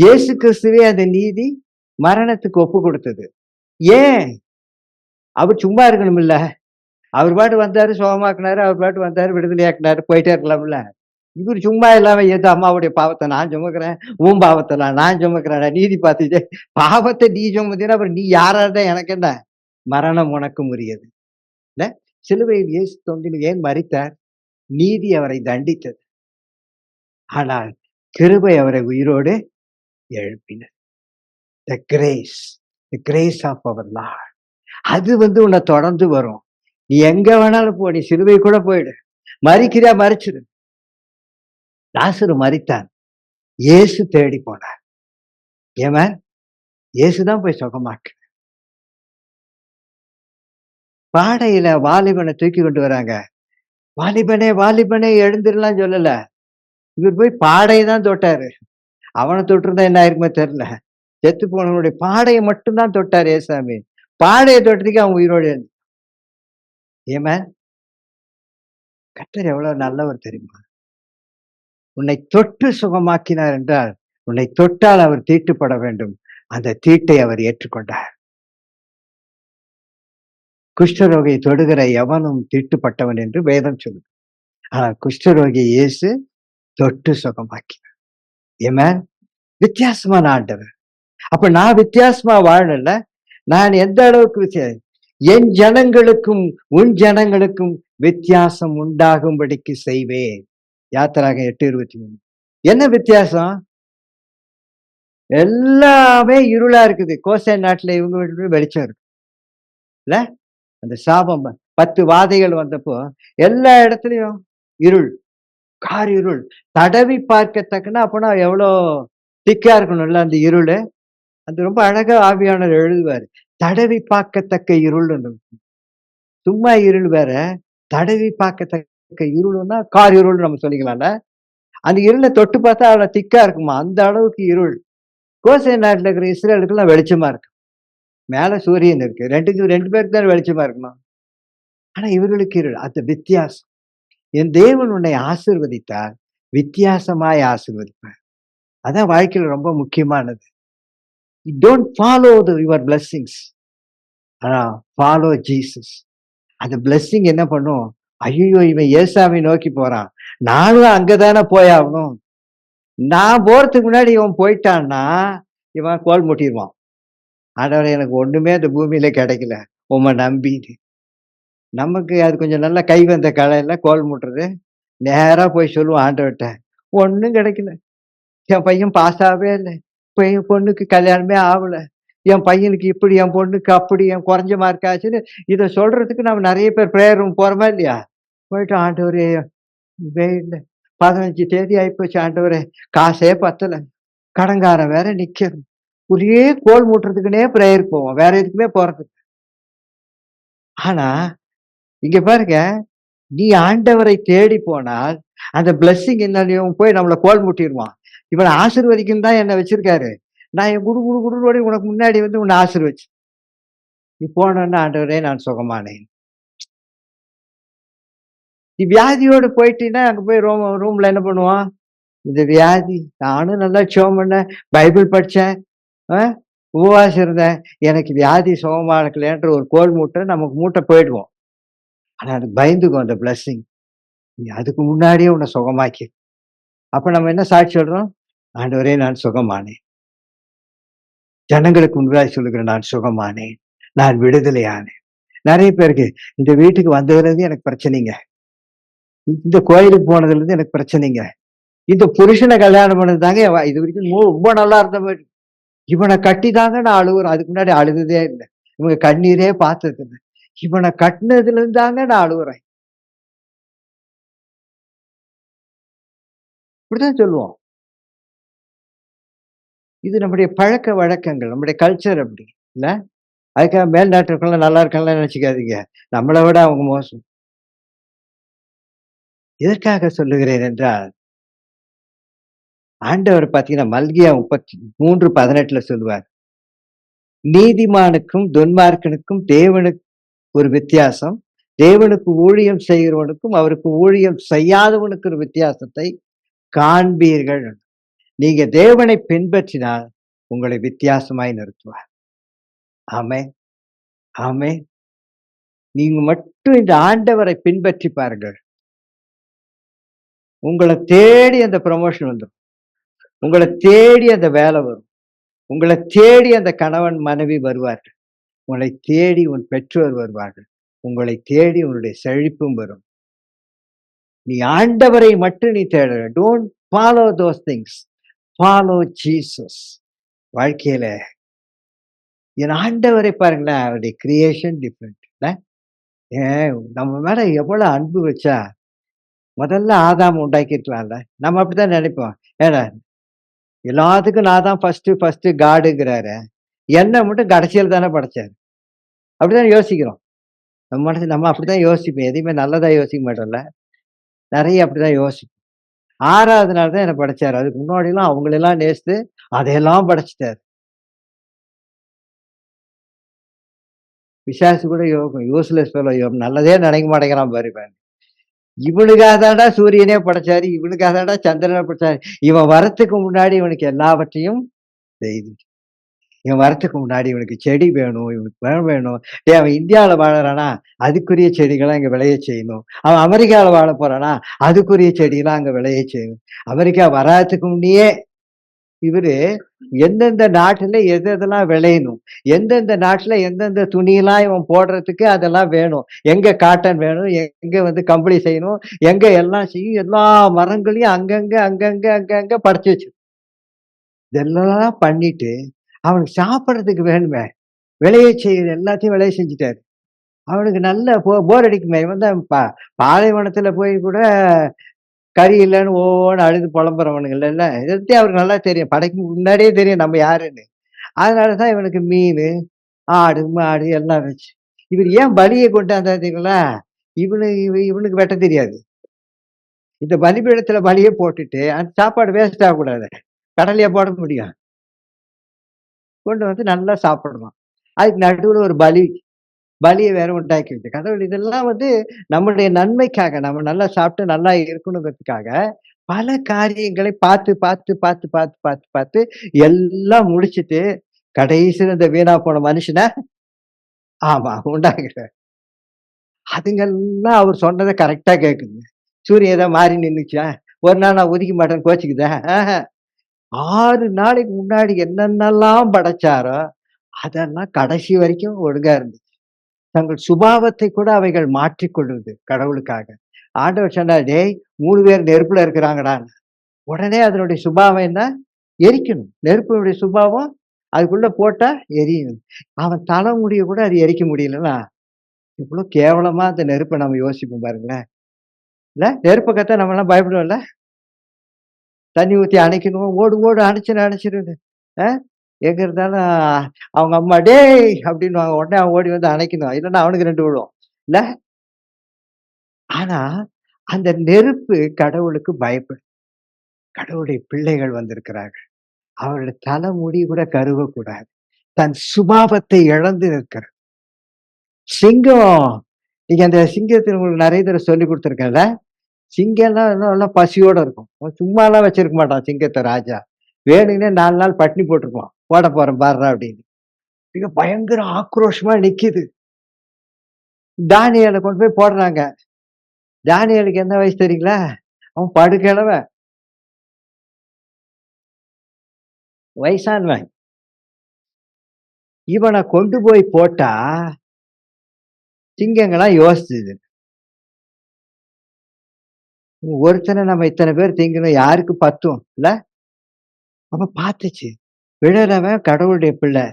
இயேசு கிறிஸ்துவே அந்த நீதி மரணத்துக்கு ஒப்பு கொடுத்தது. ஏன்? அவர் சும்மா இருக்கணும்ல. அவர் பாட்டு வந்தாரு, சுகமாக்குனாரு, அவர் பாட்டு வந்தாரு, விடுதலையாக்குனாரு, போயிட்டே இருக்கலாம்ல. இவர் சும்மா இல்லாம ஏதோ அம்மாவுடைய பாவத்தை நான் சுமக்கிறேன், உன் பாவத்தை நான் சுமக்கிறேன், நீதி பார்த்துட்டு பாவத்தை நீ சுமத்தினா அப்புறம் நீ யாரா இருந்தா எனக்கு என்ன? மரணம் உனக்கும் உரியது. இல்ல? சிலுவையில் இயேசு தொங்கில் ஏன் மரித்தார்? நீதி அவரை தண்டித்தது. ஆனால் கிருபை அவரை உயிரோடு எழுப்பினது. The grace, the grace of our Lord. அது உன்னை தொடர்ந்து வரும். நீ எங்க வேணாலும் போ, நீ சிலுவை கூட போயிடு. மரிக்கிறியா, மரிச்சிடு. லாசரு மரித்தான். இயேசு தேடி போனார். ஏமேன். இயேசுதான் போய் சுகமாக்கு. பாடையில வாலிபனை தூக்கி கொண்டு வராங்க. வாலிபனே, வாலிபனே எழுந்திரலாம் சொல்லல. இவர் போய் பாடையை தான் தொட்டாரு. அவனை தொட்டிருந்தா என்ன ஆயிருக்குமே தெரியல. செத்து போனவனுடைய பாடையை மட்டும்தான் தொட்டார் ஏசாமி. பாடையை தொட்டதுக்கு அவன் உயிரோடு. ஏமேன். கர்த்தர் எவ்வளவு நல்லவர் தெரியுமா? உன்னை தொட்டு சுகமாக்கினார் என்றால், உன்னை தொட்டால் அவர் தீட்டுப்பட வேண்டும். அந்த தீட்டை அவர் ஏற்றுக்கொண்டார். குஷ்டரோகியை தொடுகிற எவனும் தீட்டுப்பட்டவன் என்று வேதம் சொல்லுது. ஆனால் குஷ்டரோகி இயேசு தொட்டு சுகமாக்கினார். ஏமேன். வித்தியாசமான ஆண்டவர். அப்ப நான் வித்தியாசமா வாழல. நான் எந்த அளவுக்கு என் ஜனங்களுக்கும் உன் ஜனங்களுக்கும் வித்தியாசம் உண்டாகும்படிக்கு செய்வேன். யாத்திராக 8:23. என்ன வித்தியாசம்? எல்லாமே இருளா இருக்குது. கோசை நாட்டுல இவங்க வீட்டு வெளிச்சம் இருக்கு இல்ல. அந்த சாபம் 10 வாதைகள் வந்தப்போ எல்லா இடத்துலயும் இருள், கார் இருள். தடவி பார்க்கத்தக்கன அப்பனா எவ்வளோ திக்கா இருக்கணும்ல அந்த இருள். அது ரொம்ப அழகா ஆவியானவர் எழுதுவாரு. தடவி பார்க்கத்தக்க இருள். சும்மா இருள் வேற, தடவி பார்க்கத்தக்க இருள்னா கார் இருள் நம்ம சொல்லிக்கலாம்ல. அந்த இருளை தொட்டு பார்த்தா அவ்வளவு திக்கா இருக்குமா, அந்த அளவுக்கு இருள். கோசை நாட்டுல இருக்கிற இஸ்ரேலுக்குலாம் வெளிச்சமா இருக்கு. மேல சூரியன் இருக்கு. ரெண்டு பேருக்கு தான் வெளிச்சமா இருக்கணும். ஆனா இவர்களுக்கு இருள். அது வித்தியாசம். என் தேவன் உன்னை ஆசீர்வதித்தார், வித்தியாசமாய் ஆசீர்வதிப்பார். அதான் வாழ்க்கையில ரொம்ப முக்கியமானது. டோன்ட் ஃபாலோ யுவர் பிளெஸிங்ஸ், ஆனா ஃபாலோ ஜீசஸ். அந்த பிளெஸிங் என்ன பண்ணும்? ஐயோ, இவன் ஏசாமி நோக்கி போறான், நானும் அங்கதானே போயாகணும். நான் போறதுக்கு முன்னாடி இவன் போயிட்டான்னா இவன் கோல் முட்டிடுவான். ஆண்டவரே, எனக்கு ஒண்ணுமே அந்த பூமியில கிடைக்கல, உம்மை நம்பி. நமக்கு அது கொஞ்சம் நல்லா கை வந்த கலையில கோல் முட்டுறது. நேரா போய் சொல்லுவான் ஆண்டவர்கிட்ட, ஒன்றும் கிடைக்கல, என் பையன் பாஸ் ஆகவே இல்லை, என் பொண்ணுக்கு கல்யாணமே ஆகல, என் பையனுக்கு இப்படி, என் பொண்ணுக்கு அப்படி, என் குறைஞ்ச மார்க் ஆச்சுன்னு இதை சொல்றதுக்கு நம்ம நிறைய பேர் ப்ரேயர் ரூம் போறோமா இல்லையா? போயிட்டு ஆண்டவரே இல்லை, 15 தேதி ஆயிப்போச்சு ஆண்டவரே, காசே பத்தல, கடங்காரன் வேற நிக்கணும். ஒரே கோல் மூட்டுறதுக்குன்னே ப்ரேயர் போவோம், வேற எதுக்குமே போறதுக்கு. ஆனா இங்க பாருங்க, நீ ஆண்டவரை தேடி போனால் அந்த பிளஸ்ஸிங் என்னாலையும் போய் நம்மளை கோல் முட்டிடுவான். இவனை ஆசீர்வதிக்கும் தான் என்ன வச்சிருக்காரு. நான் என் குடு குடு குடுவோடி உனக்கு முன்னாடி உன்னை ஆசீர்வச்சு நீ போனோன்னா, ஆண்டவரே நான் சுகமானேன். நீ வியாதியோடு போயிட்டீன்னா அங்க போய் ரூம்ல என்ன பண்ணுவான்? இந்த வியாதி. நானும் நல்லா ஜெபம் பண்ணேன், பைபிள் படிச்சேன், அ உபவாசம் இருந்தேன். எனக்கு வியாதி சுகமாக்கலையேன்ற ஒரு கோல் மூட்டை நமக்கு மூட்டை போயிடுவோம். ஆனா அதுக்கு பயந்துக்கும் அந்த பிளெஸ்ஸிங். நீ அதுக்கு முன்னாடியே உன்னை சுகமாக்கி. அப்ப நம்ம என்ன சாட்சி சொல்றோம்? ஆண்டவரே நான் சுகமானேன். ஜனங்களுக்கு முன்பாய் சொல்லுகிறேன், நான் சுகமானேன். நான் விடுதலையானேன். நெறைய பேருக்கு இந்த வீட்டுக்கு வந்ததுலேருந்து எனக்கு பிரச்சனைங்க. இந்த கோயிலுக்கு போனதுலேருந்து எனக்கு பிரச்சனைங்க. இந்த புருஷனை கல்யாணம் பண்ணது தாங்க இதுவரைக்கும் ரொம்ப நல்லா இருந்த மாரி. இவன கட்டி தாங்க நான் அழுவுறேன். அதுக்கு முன்னாடி அழுததே இல்ல. இவங்க கண்ணீரே பார்த்தது இல்ல. இவன கட்டுனதுலருந்து தாங்க நான் அழுவுறேன். இப்படித்தான் சொல்லுவோம். இது நம்முடைய பழக்கவழக்கங்கள். நம்முடைய கல்ச்சர் அப்படி. இல்ல? அதுக்காக மேல்நாட்டு இருக்கவங்கலாம் நல்லா இருக்காங்கன்னு நெனச்சுக்காதீங்க. நம்மள விட அவங்க மோசம். எதற்காக சொல்லுகிறேன் என்றால், ஆண்டவர் பார்த்தீங்கன்னா, மல்கியா 33:18 சொல்லுவார். நீதிமானுக்கும் துன்மார்க்கனுக்கும் தேவனுக்கு ஒரு வித்தியாசம். தேவனுக்கு ஊழியம் செய்கிறவனுக்கும், அவருக்கு ஊழியம் செய்யாதவனுக்கு ஒரு வித்தியாசத்தை காண்பீர்கள். நீங்க தேவனை பின்பற்றினால் உங்களை வித்தியாசமாய் நிறுத்துவார். ஆமென், ஆமென். நீங்க மட்டும் இந்த ஆண்டவரை பின்பற்றி பாருங்கள். உங்கள தேடி அந்த புரமோஷன் வந்துரும். உங்கள தேடி அந்த வேலை வரும். உங்கள தேடி அந்த கணவன், மனைவி வருவார்கள். உங்களை தேடி உன் பெற்றோர் வருவார்கள். உங்களை தேடி உன்னுடைய செழிப்பும் வரும். நீ ஆண்டவரை மட்டும் நீ தேட. Don't follow those things. Follow Jesus. வாழ்க்கையில என் ஆண்டவரை பாருங்களேன், அவருடைய கிரியேஷன் டிஃபரெண்ட் இல்ல? ஏன் நம்ம மேல எவ்வளவு அன்பு வச்சா, முதல்ல ஆதாம உண்டாக்கியிருக்கலாம்ல. நம்ம அப்படித்தான் நினைப்போம். ஏன்னா எல்லாத்துக்கும் நான் தான் ஃபர்ஸ்ட் காடுங்கிறாரு. என்ன மட்டும் கடைசியில தானே படைச்சாரு. அப்படிதான் யோசிக்கிறோம். நம்ம அப்படித்தான் யோசிப்போம். எதையுமே நல்லதா யோசிக்க மாட்டோம்ல. நெறைய அப்படிதான் யோசிப்போம். 6வது நாள் தான் என்ன படைச்சாரு. அதுக்கு முன்னாடிலாம் அவங்களெல்லாம் நேசித்து அதையெல்லாம் படைச்சுட்டாரு. பிசாசு கூட யூஸ்லெஸ் ஃபெல்லோ நல்லதே நினைக்க மாட்டேங்கிறான் பாரு இவன். இவனுக்காக தான்டா சூரியனே படைச்சாரு. இவனுக்காக தான்டா சந்திரனை படைச்சாரு. இவன் வரத்துக்கு முன்னாடி இவனுக்கு எல்லாவற்றையும் செய்து. இவன் வரத்துக்கு முன்னாடி இவனுக்கு செடி வேணும், இவனுக்கு பழம் வேணும். டேய் அவன் இந்தியாவுல வாழறானா, அதுக்குரிய செடிகள அங்க விளைய செய்யணும். அவன் அமெரிக்காவுல வாழப் போறானா, அதுக்குரிய செடிகள அங்க விளைய செய்யணும். அமெரிக்கா வராதுக்கு முன்னயே இவரு எந்தெந்த நாட்டுல எது எதெல்லாம் விளையணும், எந்தெந்த நாட்டுல எந்தெந்த துணியெல்லாம் இவன் போடுறதுக்கு அதெல்லாம் வேணும். எங்க காட்டன் வேணும், எங்க கம்பளி செய்யணும், எங்க எல்லாம் செய்யும், எல்லா மரங்களையும் அங்கங்க படைச்சு வச்சு இதெல்லாம் பண்ணிட்டு, அவனுக்கு சாப்பிடுறதுக்கு வேணுமே, விளைய செய்யுது எல்லாத்தையும் விளைய செஞ்சுட்டாரு. அவனுக்கு நல்ல போர் அடிக்குமே. இவன் தான் பாலைவனத்துல போய் கூட கறி இல்லன்னு ஓன்னு அழுது புலம்புறவனுங்கல்ல. இத பத்தி அவருக்கு நல்லா தெரியும். படைக்கு முன்னாடியே தெரியும் நம்ம யாருன்னு. அதனால தான் இவனுக்கு மீனு, ஆடு, மாடு எல்லாம் வச்சு. இவரு ஏன் பலிய கொண்டாந்தாரு தெரியுங்களா? இவனுக்கு வெட்ட தெரியாது. இந்த பலிபீடத்துல பலிய போட்டுட்டு, அந்த சாப்பாடு வேஸ்ட் ஆகக்கூடாது. கடலையா போட முடியும்? கொண்டு நல்லா சாப்பிடணும். அதுக்கு நடுவுல ஒரு பலிய வேற உண்டாக்கிட்டு. கடவுள் இதெல்லாம் நம்முடைய நன்மைக்காக, நம்ம நல்லா சாப்பிட்டு நல்லா இருக்கணுங்கிறதுக்காக, பல காரியங்களை பார்த்து எல்லாம் முடிச்சுட்டு, கடைசியில இந்த வீணா போன மனுஷன ஆமா உண்டாக்குறார். அதுங்கெல்லாம் அவர் சொன்னத கரெக்ட்டா கேக்குதுங்க. சூரியன் ஏதோ மாறி நின்னுச்சா? ஒரு நாள் நான் ஒதுக்க மாட்டேன்னு கோச்சுக்குதா? 6 நாளைக்கு முன்னாடி என்னென்னலாம் படைச்சாரோ, அதெல்லாம் கடைசி வரைக்கும் ஒழுங்கா இருந்துச்சு. தங்கள் சுபாவத்தை கூட அவைகள் மாற்றிக்கொள்ளுது கடவுளுக்காக. ஆண்டவர் சொன்னார், "டேய் 3 பேர் நெருப்புல இருக்கிறாங்கடான்னு." உடனே அதனுடைய சுபாவம் என்ன? எரிக்கணும். நெருப்பினுடைய சுபாவம் அதுக்குள்ள போட்டா எரியும். அவன் தலைமுடிய கூட அது எரிக்க முடியலன்னா, இவ்ளோ கேவலமா அந்த நெருப்ப நம்ம யோசிப்போம் பாருங்களேன். இல்ல நெருப்ப கத்தா நம்மலாம் பயப்படுவோம்ல? தண்ணி ஊத்தி அணைக்கணும். ஓடு ஓடு அணைச்சிருன்னு. அ எங்க இருந்தாலும் அவங்க அம்மா, "டேய்" அப்படின்னுவாங்க. உடனே அவன் ஓடி அணைக்கணும். இல்லன்னா அவனுக்கு 2 விழும். இல்ல? ஆனா, அந்த நெருப்பு கடவுளுக்கு பயப்படும். கடவுளுடைய பிள்ளைகள் வந்திருக்கிறார்கள். அவருடைய தலைமுடி கூட கருகக்கூடாது. தன் சுபாவத்தை இழந்து நிற்கிறது. சிங்கம் நீங்க அந்த சிங்கத்த உங்களுக்கு நெறைய தடவ சொல்லிக் குடுத்துருக்கேன்ல. சிங்கம்லாம் நல்லா பசியோட இருக்கும். அவன் சும்மாலாம் வச்சிருக்க மாட்டான் சிங்கத்த ராஜா. வேணும்னே 4 நாள் பட்டினி போட்டுருப்பான். "போட போறேன் பார்றா" அப்படின்னு. சிங்கம் பயங்கர ஆக்ரோஷமா நிக்குது. தானியேல கொண்டு போய் போடுறாங்க. தானியேலுக்கு என்ன வயசு தெரியுங்களா? அவன் படுக்கிழவன், வயசானவன். இவன கொண்டு போய் போட்டா, சிங்கங்கள்லாம் யோசிச்சுது. ஒருத்தன நம்ம இத்தன பேர் திங்கணும் யாருக்கு பத்தும் இல்ல? அப்ப பாத்துச்சு. விழறவன் கடவுளுடைய பிள்ளை.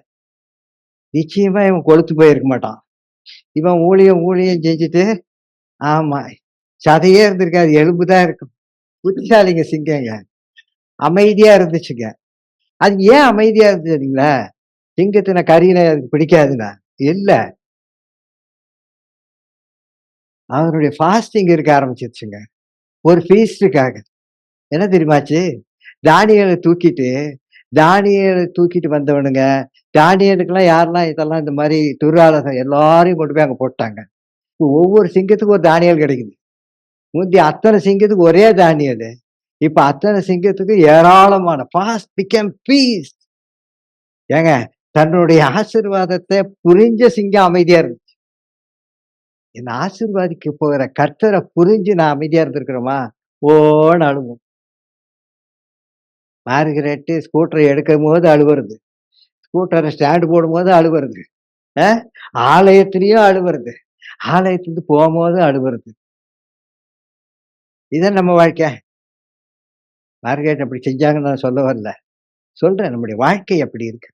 நிச்சயமா இவன் கொழுத்து போயிருக்க மாட்டான். இவன் ஊழியம் ஊழியம் செஞ்சுட்டு ஆமா. சதையே இருந்திருக்காது. எலும்பு தான் இருக்கும். புத்திசாலிங்க சிங்கங்க. அமைதியா இருந்துச்சுங்க. அது ஏன் அமைதியா இருந்துச்சு தெரியுங்களா? சிங்கத்தின கறினா அதுக்கு பிடிக்காதுன்னா? இல்ல. அவனுடைய ஃபாஸ்டிங் இருக்க ஆரம்பிச்சிருச்சுங்க. ஒரு ஃபீஸ்டுக்காக. என்ன தெரியுமாச்சு? தானியேல தூக்கிட்டு தானியேல தூக்கிட்டு வந்தவனுங்க, தானியேலுக்கெல்லாம் யாரெல்லாம் இதெல்லாம் இந்த மாரி துர்ராளர்கள் எல்லாரையும் கொண்டு போய் அங்க போட்டாங்க. ஒவ்வொரு சிங்கத்துக்கும் ஒரு தானியேல் கிடைக்குது. முந்தி அத்தன சிங்கத்துக்கு ஒரே தானியேலு. இப்ப அத்தன சிங்கத்துக்கு ஏராளமான ஃபாஸ்ட் பிகம் ஃபீஸ்ட். ஏங்க தன்னுடைய ஆசீர்வாதத்த புரிஞ்ச சிங்கம் அமைதியா இருந்துச்சு. என்ன ஆசீர்வாதிக்க போகிற கர்த்தர புரிஞ்சு நான் அமைதியா இருந்திருக்கிறோமா? ஓன்னு அழுவும். மார்கரெட்டு ஸ்கூட்டர எடுக்கும்போது அழுவுறது. ஸ்கூட்டர ஸ்டாண்ட் போடும்போது அழுவுறது. அ ஆலயத்திலயும் அழுவுறது. ஆலயத்துலருந்து போம்போது அழுவுறது. இதான் நம்ம வாழ்க்கை. மார்கரெட் அப்படி செஞ்சாங்கன்னு நான் சொல்ல வரல. சொல்றேன் நம்முடைய வாழ்க்கை அப்படி இருக்கு.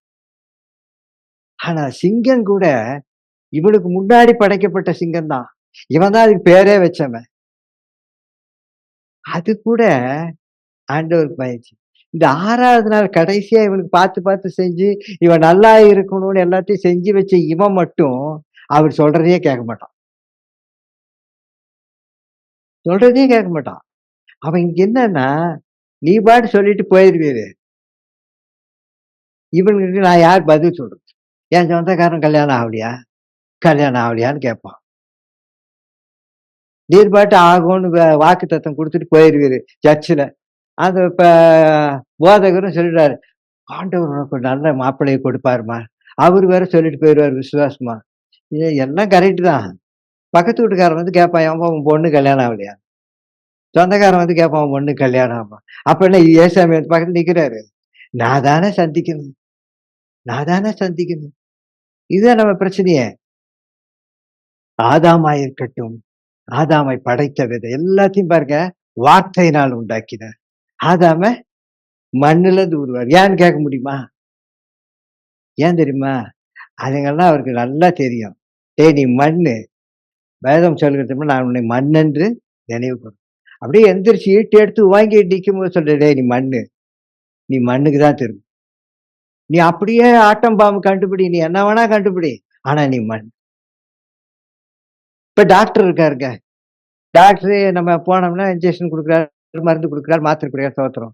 ஆனா சிங்கம் கூட இவனுக்கு முன்னாடி படைக்கப்பட்ட சிங்கம் தான். இவன் தான் அதுக்கு பேரே வச்சவன். அது கூட ஆண்டவருக்கு பயந்துச்சு. இந்த 6வது நாள் கடைசியா இவனுக்கு பார்த்து பார்த்து செஞ்சு, இவன் நல்லா இருக்கணும்னு எல்லாத்தையும் செஞ்சு வச்ச இவன் மட்டும், அவர் சொல்றதையே கேட்க மாட்டான். சொல்றதையே கேட்க மாட்டான். அவன் இங்க என்னன்னா, நீ பாட்டு சொல்லிட்டு போயிருவீரு. இவனுக்கு நான் யார் பதில் சொல்றது? என் சொந்தக்காரன் கல்யாணம் ஆவலையா? கல்யாணம் ஆவலையான்னு கேட்பான். நீர் பாட்டு ஆகும்னு வாக்குத்தத்தம் குடுத்துட்டு போயிருவீரு சர்ச்சுல. அந்த இப்ப போதகரும் சொல்லிடுறாரு, "ஆண்டவர் உனக்கு ஒரு நல்ல மாப்பிள்ளைய கொடுப்பாரும்மா." அவரு வேற சொல்லிட்டு போயிருவாரு விசுவாசமா. எல்லாம் கரெக்ட் தான். பக்கத்து வீட்டுக்காரன் வந்து கேட்பான், "ஏம்பா உன் பொண்ணு கல்யாணம் ஆவலையா?" சொந்தக்காரன் வந்து கேட்பான், "உன் பொண்ணுக்கு கல்யாணம் ஆகுமா?" அப்ப என்ன ஏசாமி வந்து பக்கத்துல நிக்கிறாரு. நான் தானே சந்திக்கணும். நான் தானே சந்திக்கணும். இதுதான் நம்ம பிரச்சனையே. ஆதாமா இருக்கட்டும். ஆதாமை படைத்த விதை எல்லாத்தையும் பாருங்க, வார்த்தையினால் உண்டாக்கினார். ஆதாம மண்ணுலருந்து உருவார். ஏன்னு கேட்க முடியுமா? ஏன் தெரியுமா? அதுங்கெல்லாம் அவருக்கு நல்லா தெரியும். "டேய் நீ மண்ணு. வேதம் சொல்லுகிறது நான் உன்னை மண்ணென்று நினைவு கூரும்." அப்படியே எந்திரிச்சு ஈட்டி எடுத்து ஓங்கிட்டு நிக்கும்போது சொல்றேன், "டேய் நீ மண்ணு. நீ மண்ணுக்கு தான் திரும்பு. நீ அப்படியே ஆட்டம் பாம்பு கண்டுபிடி. நீ என்ன வேணா கண்டுபிடி. ஆனா நீ மண்." இப்ப டாக்டர் இருக்காருங்க. டாக்டரு நம்ம போனோம்னா இன்ஜெக்ஷன் குடுக்குறாரு, மருந்து குடுக்குறாரு, மாத்திரை குடுக்குறாரு தோத்துறோம்.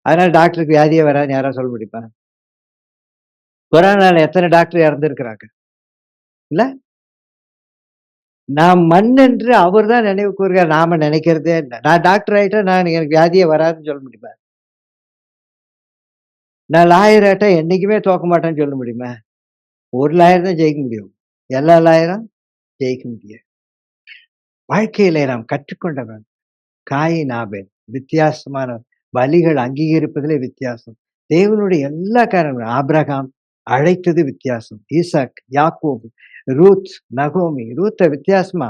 அதனால டாக்டருக்கு வியாதியே வராதுன்னு யாராவது சொல்ல முடியுமா? கொரோனால எத்தன டாக்டர் இறந்திருக்கிறாங்க. இல்ல? நாம் மண் என்று அவர் தான் நினைவு கூர்கிறார். நாம நினைக்கிறதே இல்ல. நான் டாக்டர் ஆயிட்டா எனக்கு வியாதியே வராதுன்னு சொல்ல முடியுமா? நான் லாயர் ஆயிட்டா என்னைக்குமே தோக்க மாட்டேன்னு சொல்ல முடியுமா? ஒரு லாயர் தான் ஜெயிக்க முடியும். எல்லா லாயரும் ஜெயிக்க முடியாது. வாழ்க்கையிலே நாம் கற்றுக்கொண்டவன் காயின், ஆபேல் வித்தியாசமான பலிகள் அங்கீகரிப்பதிலே வித்தியாசம். தேவனுடைய எல்லா காரியங்களும் ஆபிரகாம் அழைத்தது வித்தியாசம். ஈசாக், யாக்கோபு, ரூத், நகோமி. ரூத்த வித்தியாசமா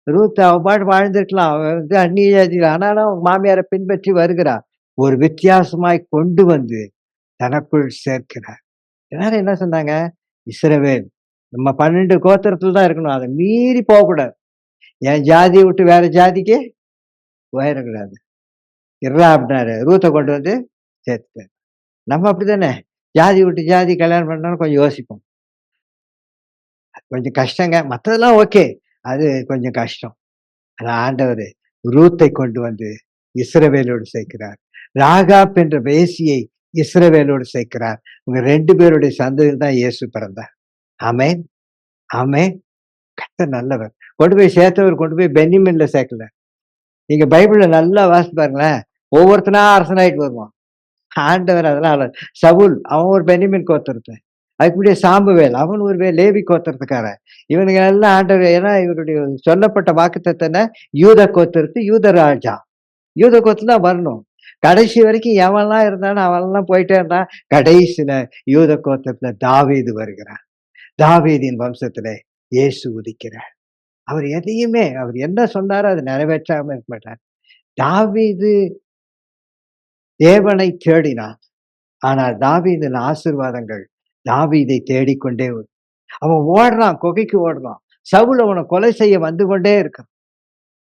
ரூத் அவ பாட்டு வாழ்ந்திருக்கலாம். அவ வந்து அந்நிய ஜாதி. ஆனாலும் அவங்க மாமியார பின்பற்றி வருகிறா. ஒரு வித்தியாசமாய் கொண்டு வந்து தனக்குள் சேர்க்கிறார். எல்லாரும் என்ன சொன்னாங்க? இஸ்ரவேல் நம்ம 12 கோத்திரத்துல தான் இருக்கணும். அத மீறி போகக்கூடாது. என் ஜாதிய விட்டு வேற ஜாதிக்கு போயிறக்கூடாது. இர்றா அப்படின்னாரு. ரூத்த கொண்டு வந்து சேர்த்துட்டாரு. நம்ம அப்படித்தானே. ஜாதி விட்டு ஜாதி கல்யாணம் பண்ணோம்னு கொஞ்சம் யோசிப்போம். கொஞ்சம் கஷ்டங்க. மத்ததெல்லாம் ஓகே. அது கொஞ்சம் கஷ்டம். ஆனா ஆண்டவரு ரூத்தை கொண்டு வந்து இஸ்ரவேலோடு சேர்க்கிறார். ராகாப் என்ற வேசியை இஸ்ரவேலோடு சேர்க்கிறார். உங்க 2 பேருடைய சந்ததியில் தான் இயேசு பிறந்தார். ஆமென், ஆமென். கர்த்தர் நல்லவர். கொண்டு போய் சேர்த்தவர் கொண்டு போய் பென்யமீன்ல சேர்க்கல. நீங்க பைபிள்ல நல்லா வாசிச்சு பாருங்களேன். ஒவ்வொருத்தனா அரசனாயிட்டு வருவான். ஆண்டவர் அதெல்லாம் சவுல் அவன் ஒரு பென்யமீன் கோத்திரத்தன். அதுக்கு முன்னாடி சாமுவேல் அவன் ஒரு லேவி கோத்திரத்துக்காரன். இவனுங்க எல்லாம் ஆண்டவர், ஏன்னா இவருடைய சொல்லப்பட்ட வாக்குத்தத்தம் என்ன? யூத கோத்திரத்து யூத ராஜா. யூத கோத்திரம் தான் வரணும். கடைசி வரைக்கும் எவன்லாம் இருந்தானோ அவன்லாம் போயிட்டே இருந்தான். கடைசியில யூத கோத்திரத்துல தாவீது வருகிறார். தாவீதின் வம்சத்திலே இயேசு உதிக்கிறார். அவர் எதையுமே அவர் என்ன சொன்னாரோ அதை நிறைவேற்றாம இருக்க மாட்டார். தாவீது தேவனை தேடினான். ஆனால் தாவீதின் ஆசீர்வாதங்கள் தாவீதை தேடிக்கொண்டே வரும். அவன் ஓடுறான், குகைக்கு ஓடுறான். சவுல் அவனை கொலை செய்ய வந்து கொண்டே இருக்கான்.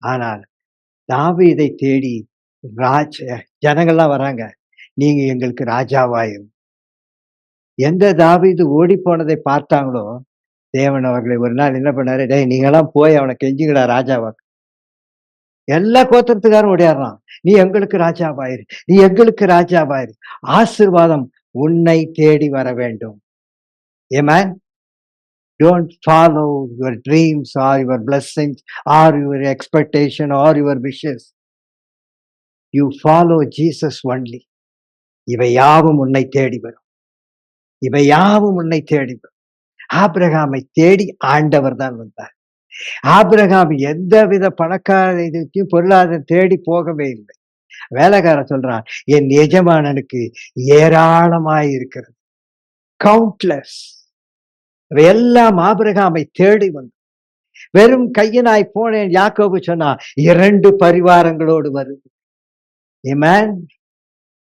ஆனால் தாவீதை தேடி ஜனங்கள்லாம் வராங்க. நீங்க எங்களுக்கு ராஜாவாயிரும். எந்த தாவீது ஓடி போனதை பார்த்தாங்களோ, தேவன் அவர்களை ஒரு நாள் என்ன பண்ணாரு, டேய் நீங்கெல்லாம் போய் அவனை கெஞ்சுங்கடா ராஜாவா. எல்லா கோத்திரத்துக்காரும் ஓடியாடுறான். நீ எங்களுக்கு ராஜாவாயிரு, நீ எங்களுக்கு ராஜாவாயிரு. ஆசீர்வாதம் உன்னை தேடி வர வேண்டும். ஆமென். Don't follow your dreams or your blessings or your expectation or your wishes. You follow Jesus only. இவை யாவும் உன்னை தேடி வரும். இவை யாவும் உன்னை தேடி வரும். ஆபிரகாமை தேடி ஆண்டவர் தான் வந்தார். ஆபிரகாம் எந்தவித பணக்கார இதுக்கும் பொருளாதாரம் தேடி போகவே இல்லை. வேலைக்காரன் சொல்றான், என் எஜமானனுக்கு ஏராளமாய் இருக்கிறது. கவுண்ட்லெஸ். எல்லாம் ஆபிரகாமை தேடி வந்து வெறும் கையினாய் போனேன். யாக்கோபு சொன்னா 2 பரிவாரங்களோடு வருது. ஆமென்.